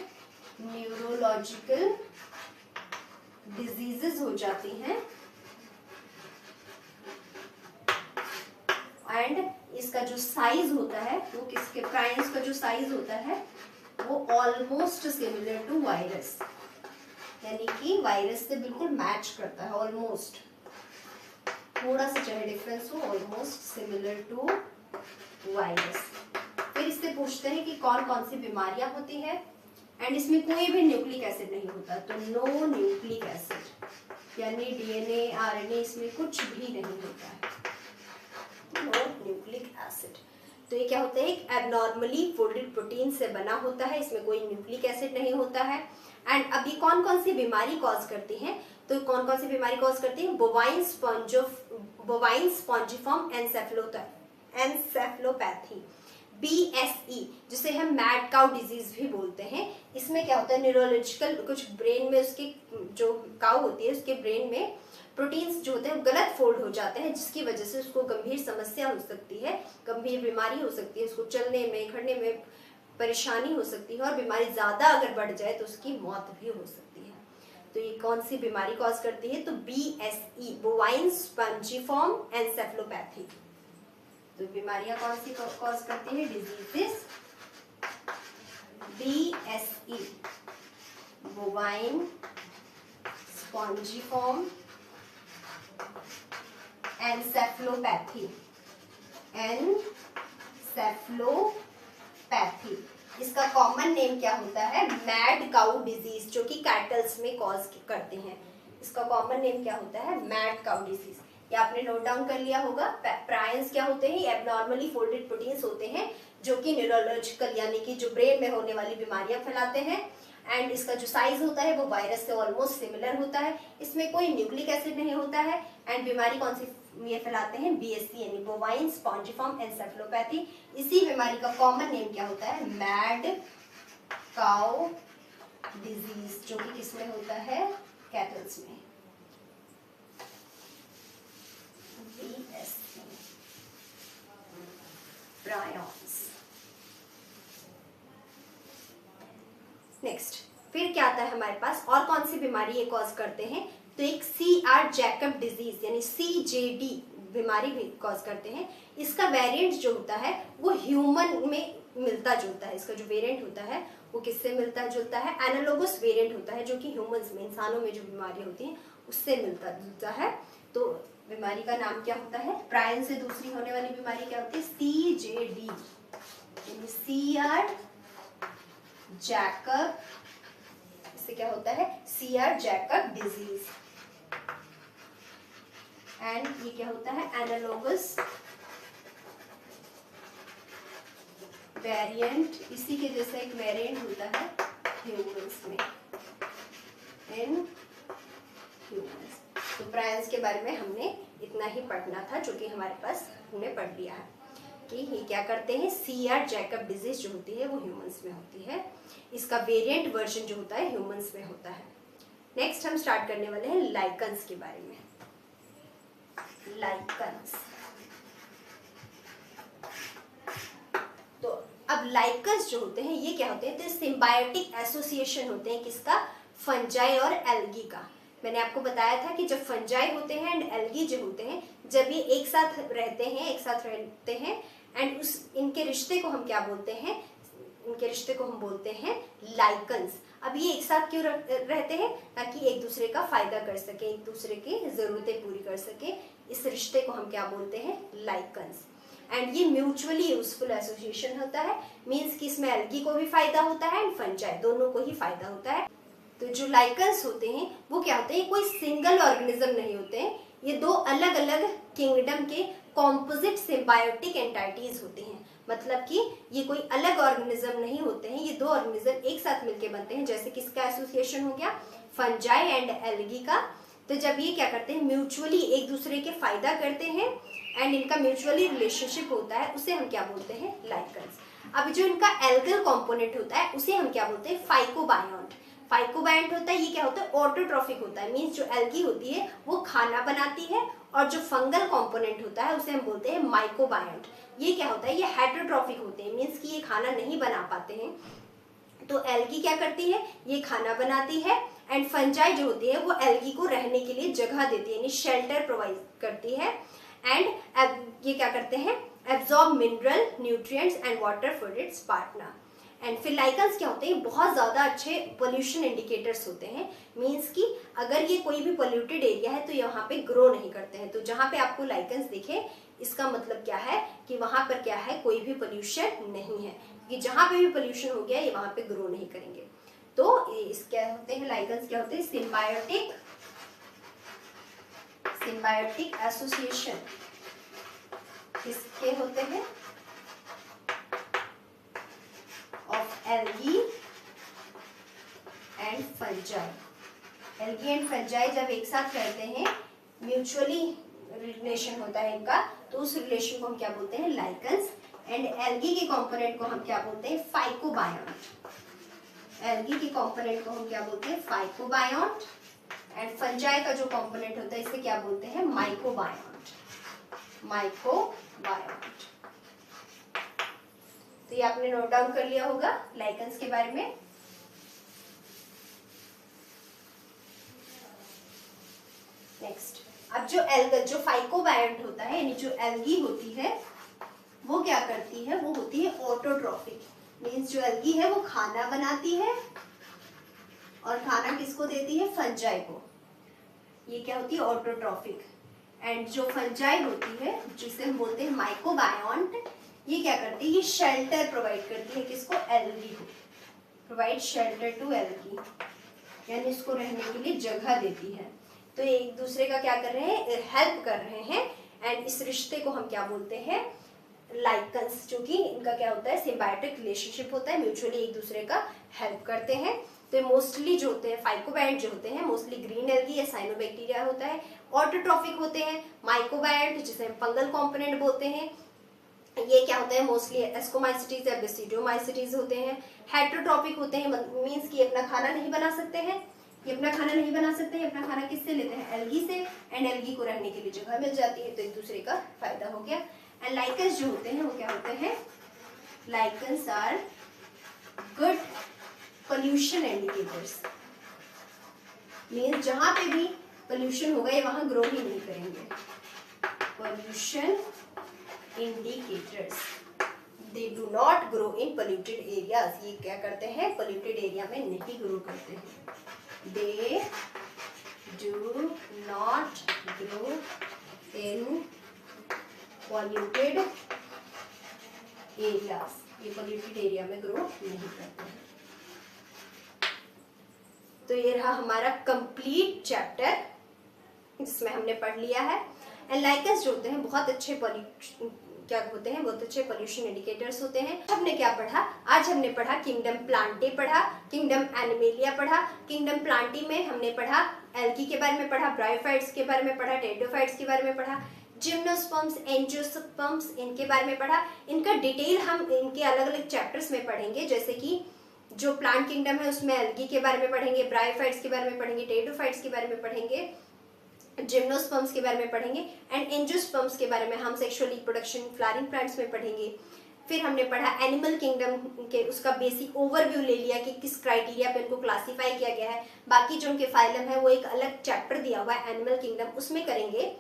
[SPEAKER 1] न्यूरोलॉजिकल डिजीजेस हो जाती हैं। एंड इसका जो साइज होता है वो किसके? प्राइम्स का जो साइज होता है वो ऑलमोस्ट सिमिलर टू वायरस, यानी कि वायरस से बिल्कुल मैच करता है। ऑलमोस्ट, थोड़ा सा चाहे डिफरेंस हो, ऑलमोस्ट सिमिलर टू वायरस। फिर इससे पूछते हैं कि कौन कौन सी बीमारियां होती है। एंड इसमें कोई भी न्यूक्लिक एसिड नहीं होता, तो नो न्यूक्लिक एसिड, यानी डीएनए आरएनए इसमें कुछ भी नहीं होता है, नो न्यूक्लिक एसिड। तो ये क्या होता है? एक एबनॉर्मली फोल्डेड प्रोटीन से बना होता है, इसमें कोई न्यूक्लिक एसिड नहीं होता है। एंड अभी कौन कौन सी बीमारी कॉज करती है? तो कौन कौन सी बीमारी कॉज करती है? बोवाइन स्पॉन्जिफॉर्म एन्सेफेलोपैथी, BSE, जिसे हम मैड काउ डिजीज भी बोलते हैं। इसमें क्या होता है? न्यूरोलॉजिकल कुछ ब्रेन में उसके जो काउ होती है उसके ब्रेन में प्रोटीन्स जो होते हैं गलत फोल्ड हो जाते हैं, जिसकी वजह से उसको गंभीर समस्या हो सकती है, गंभीर बीमारी हो सकती है, उसको चलने में खड़ने में परेशानी हो सकती है, और बीमारी ज्यादा अगर बढ़ जाए तो उसकी मौत भी हो सकती है। तो ये कौन सी बीमारी कॉज करती है? तो BSE, बोवाइन स्पॉन्जिफॉर्म एन्सेफेलोपैथी। तो बीमारियां कौन सी कॉज करती है? Diseases BSE, bovine spongiform encephalopathy, इसका कॉमन नेम क्या होता है? मैड काउ डिजीज, जो कि कैटल्स में कॉज करते हैं। इसका कॉमन नेम क्या होता है? Mad cow disease. ये आपने नोट डाउन कर लिया होगा। प्रायंस क्या होते हैं? एबनॉर्मली फोल्डेड प्रोटीन्स होते हैं जो कि न्यूरोलॉजिकल यानी कि जो ब्रेन में होने वाली बीमारियां फैलाते हैं। एंड इसका जो साइज होता है वो वायरस से ऑलमोस्ट सिमिलर होता है, इसमें कोई न्यूक्लिक एसिड नहीं होता है। एंड बीमारी कौन सी ये फैलाते हैं? BSE यानी बोवाइन स्पॉन्जिफॉर्म एन्सेफेलोपैथी। इसी बीमारी का कॉमन नेम क्या होता है? मैड काउ डिजीज, जो कि किसमें होता है? कैटल्स में। BSE, prions. नेक्स्ट, फिर क्या आता है हमारे पास? और कौन सी बीमारी ये कॉज करते हैं? तो एक CR जैकब डिजीज यानी CJD बीमारी भी कॉज करते हैं। इसका वेरिएंट जो होता है वो ह्यूमन में मिलता जुलता है। इसका जो वेरिएंट होता है वो किससे मिलता जुलता है? एनालोगस वेरिएंट होता है, जो कि ह्यूमंस में, इंसानों में जो बीमारी होती है उससे मिलता जुलता है। तो बीमारी का नाम क्या होता है? प्रायन से दूसरी होने वाली बीमारी क्या होती है? CJD, CR Jacob. इससे क्या होता है? CR Jacob disease. एंड ये क्या होता है? एनालोगस वेरिएंट, इसी के जैसा एक वेरिएंट होता है ह्यूमंस में, इन ह्यूमंस। तो प्रायंस के बारे में हमने इतना ही पढ़ना था, जो कि हमारे पास हमने पढ़ लिया है कि ये क्या करते हैं। CR जैकब डिजीज जो होती है वो ह्यूमंस में होती है, इसका वेरिएंट वर्जन जो होता है ह्यूमंस में होता है। नेक्स्ट हम स्टार्ट करने वाले हैं लाइकन्स के बारे में। लाइकन्स, तो अब लाइकन्स जो होते हैं ये क्या होते हैं? तो सिम्बायोटिक एसोसिएशन होते हैं किसका? फंजाई और एल्गी का। मैंने आपको बताया था कि जब फंजाई होते हैं एंड एल्गी जो होते हैं, जब ये एक साथ रहते हैं एंड उस इनके रिश्ते को हम क्या बोलते हैं? इनके रिश्ते को हम बोलते हैं लाइकन्स। अब ये एक साथ क्यों रहते हैं? ताकि एक दूसरे का फायदा कर सके, एक दूसरे की जरूरतें पूरी कर सके। इस रिश्ते को हम क्या बोलते हैं? लाइकन्स। एंड ये म्यूचुअली यूजफुल एसोसिएशन होता है, मीन्स कि इसमें एल्गी को भी फायदा होता है एंड फंजाई दोनों को ही फायदा होता है। तो जो लाइकन्स होते हैं वो क्या होते हैं, कोई सिंगल ऑर्गेनिज्म नहीं होते हैं, ये दो अलग अलग किंगडम के कॉम्पोजिट सिम्बायोटिक एंटाइटीज होते हैं। मतलब कि ये कोई अलग ऑर्गेनिज्म नहीं होते हैं, ये दो ऑर्गेनिज्म एक साथ मिलकर बनते हैं। जैसे किसका एसोसिएशन हो गया, फंजाई एंड एल्गी का। तो जब ये क्या करते हैं, म्यूचुअली एक दूसरे के फायदा करते हैं एंड इनका म्यूचुअली रिलेशनशिप होता है, उसे हम क्या बोलते हैं, लाइकन्स। अब जो इनका एल्गल कंपोनेंट होता है उसे हम क्या बोलते हैं, फाइकोबायोंट। फाइकोबायोंट होता है, ये क्या होता है, ऑटोट्रॉफिक होता है। मींस जो एल्गी होती है वो खाना बनाती है, और जो फंगल कंपोनेंट होता है उसे हम बोलते हैं माइकोबायोंट। ये क्या होता है, ये हेटेरोट्रॉफिक होते हैं, मींस कि ये खाना नहीं बना पाते हैं। तो एल्गी क्या करती है, ये खाना बनाती है, एंड फंजाई जो होती है वो एल्गी को रहने के लिए जगह देती है, यानी शेल्टर प्रोवाइड करती है। एंड ये क्या करते हैं, absorb mineral, nutrients and water for its partner. And फिर लाइकन्स क्या होते हैं, बहुत ज्यादा अच्छे पोल्यूशन इंडिकेटर्स होते हैं। मींस कि अगर ये कोई भी पोल्यूटेड एरिया है तो यहाँ पे ग्रो नहीं करते हैं। तो जहाँ पे आपको लाइकन्स दिखे, इसका मतलब क्या है कि वहां पर क्या है, कोई भी पोल्यूशन नहीं है, क्योंकि जहां पे भी पोल्यूशन हो गया ये वहां पे ग्रो नहीं करेंगे। तो इस क्या होते हैं, लाइकन्स क्या होते हैं, सिम्बायोटिक एसोसिएशन किसके होते हैं, of algae and fungi. Algae and fungi जब एक साथ रहते हैं, म्यूचुअली रिलेशन होता है इनका, तो उस रिलेशन को हम क्या बोलते हैं, लाइकन्स। एंड एल्गी के कंपोनेंट को हम क्या बोलते हैं, फाइकोबायोंट। एल्गी के कंपोनेंट को हम क्या बोलते हैं, फाइकोबायोंट। एंड फंजाई का जो कंपोनेंट होता है इसे क्या बोलते हैं, माइकोबायोंट। तो ये आपने नोट डाउन कर लिया होगा लाइकन्स के बारे में। नेक्स्ट, अब जो फाइकोबायोंट होता है, यानी जो एल्गी होती है वो क्या करती है, वो होती है ऑटोट्रॉफिक। मींस जो एल्गी है वो खाना बनाती है, और खाना किसको देती है, फंजाई को। ये क्या होती है, ऑटोट्रॉफिक। एंड जो फंजाई होती है जिसे हम बोलते हैं माइकोबायोंट, ये क्या करती है, ये शेल्टर प्रोवाइड करती है किसको, एल्गी को। प्रोवाइड शेल्टर टू एल्गी, यानी इसको रहने के लिए जगह देती है। तो ये एक दूसरे का क्या कर रहे हैं, हेल्प कर रहे हैं। एंड इस रिश्ते को हम क्या बोलते हैं, लाइकन्स, जो कि इनका क्या होता है, सिम्बायोटिक रिलेशनशिप होता है, म्यूचुअली एक दूसरे का हेल्प करते हैं। तो मोस्टली जो होते हैं फाइकोबायोंट जो होते हैं, मोस्टली ग्रीन एल्गी या साइनोबैक्टीरिया होता है। ऑटोट्रॉफिक होते हैं माइकोबायोंट, जिसे हम फंगल कंपोनेंट बोलते हैं। ये क्या होता है, मोस्टली एस्कोमाइसिटीज या बेसिडोमाइसिटीज होते हैं। हेटेरोट्रॉफिक होते हैं, मींस कि अपना खाना नहीं बना सकते हैं, ये अपना खाना नहीं बना सकते हैं, अपना खाना किससे लेते हैं, एल्गी से। एंड एल्गी को रहने के लिए जगह मिल जाती है, तो एक दूसरे का फायदा हो गया। एंड लाइकन्स जो होते हैं वो क्या होते हैं, lichens are good pollution indicators. Means जहां पे भी पोल्यूशन होगा ये वहां ग्रो ही नहीं करेंगे। Pollution indicators, they do not grow in polluted areas. ये क्या करते हैं, पोल्यूटेड एरिया में नहीं ग्रो करते हैं। They do not grow in polluted areas, ये पॉल्यूटेड एरिया में ग्रो नहीं करते हैं। तो ये रहा हमारा कंप्लीट चैप्टर, जिसमें हमने पढ़ लिया है। एंड लाइकन्स जो होते हैं बहुत अच्छे बहुत अच्छे पोल्यूशन इंडिकेटर्स होते हैं। हमने क्या पढ़ा, आज हमने पढ़ा किंगडम प्लांटे पढ़ा, किंगडम एनिमेलिया पढ़ा। किंगडम प्लांटी में हमने पढ़ा एल्गी के बारे में पढ़ा, ब्रायोफाइट्स के बारे में पढ़ा, टेरिडोफाइट्स के बारे में पढ़ा, जिम्नोस्पर्म्स, एंजियोस्पर्म्स इनके बारे में पढ़ा। इनका डिटेल हम इनके अलग अलग चैप्टर्स में पढ़ेंगे, जैसे कि जो प्लांट किंगडम है उसमें एल्गी के बारे में पढ़ेंगे, ब्रायोफाइट्स के बारे में पढ़ेंगे, टेरिडोफाइट्स के बारे में पढ़ेंगे, जिम्नोस्पर्म्स के बारे में पढ़ेंगे, एंड एंजियोस्पर्म्स के बारे में हम सेक्सुअल रिप्रोडक्शन फ्लावरिंग प्लांट्स में पढ़ेंगे। फिर हमने पढ़ा एनिमल किंगडम के, उसका बेसिक ओवरव्यू ले लिया कि किस क्राइटेरिया पे उनको क्लासिफाई किया गया है। बाकी जो उनके फाइलम है वो एक अलग चैप्टर दिया हुआ है एनिमल किंगडम, उसमें करेंगे।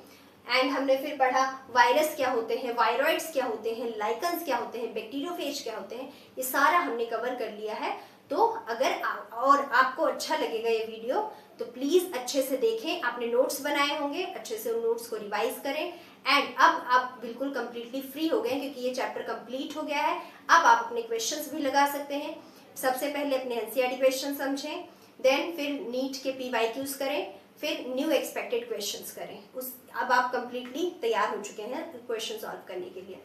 [SPEAKER 1] एंड हमने फिर पढ़ा वायरस क्या होते हैं, वायरॉइड्स क्या होते हैं, लाइकन्स क्या होते हैं, बैक्टीरियोफेज क्या होते हैं, ये सारा हमने कवर कर लिया है। तो अगर और आपको अच्छा लगेगा ये वीडियो तो प्लीज अच्छे से देखें। आपने नोट्स बनाए होंगे, अच्छे से उन नोट्स को रिवाइज करें। एंड अब आप बिल्कुल कंप्लीटली फ्री हो गए क्योंकि ये चैप्टर कंप्लीट हो गया है। अब आप अपने क्वेश्चंस भी लगा सकते हैं। सबसे पहले अपने एनसीईआरटी क्वेश्चन समझें, देन फिर नीट के PYQs करें, फिर न्यू एक्सपेक्टेड क्वेश्चंस करें। अब आप कंप्लीटली तैयार हो चुके हैं क्वेश्चन सॉल्व करने के लिए।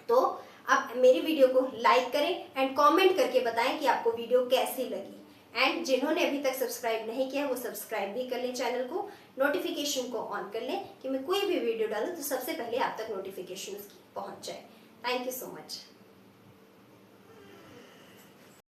[SPEAKER 1] तो आप मेरी वीडियो को लाइक करें एंड कमेंट करके बताएं कि आपको वीडियो कैसी लगी। एंड जिन्होंने अभी तक सब्सक्राइब नहीं किया वो सब्सक्राइब भी कर लें चैनल को, नोटिफिकेशन को ऑन कर लें कि मैं कोई भी वीडियो डालूं तो सबसे पहले आप तक नोटिफिकेशन पहुंच जाए। Thank you so much.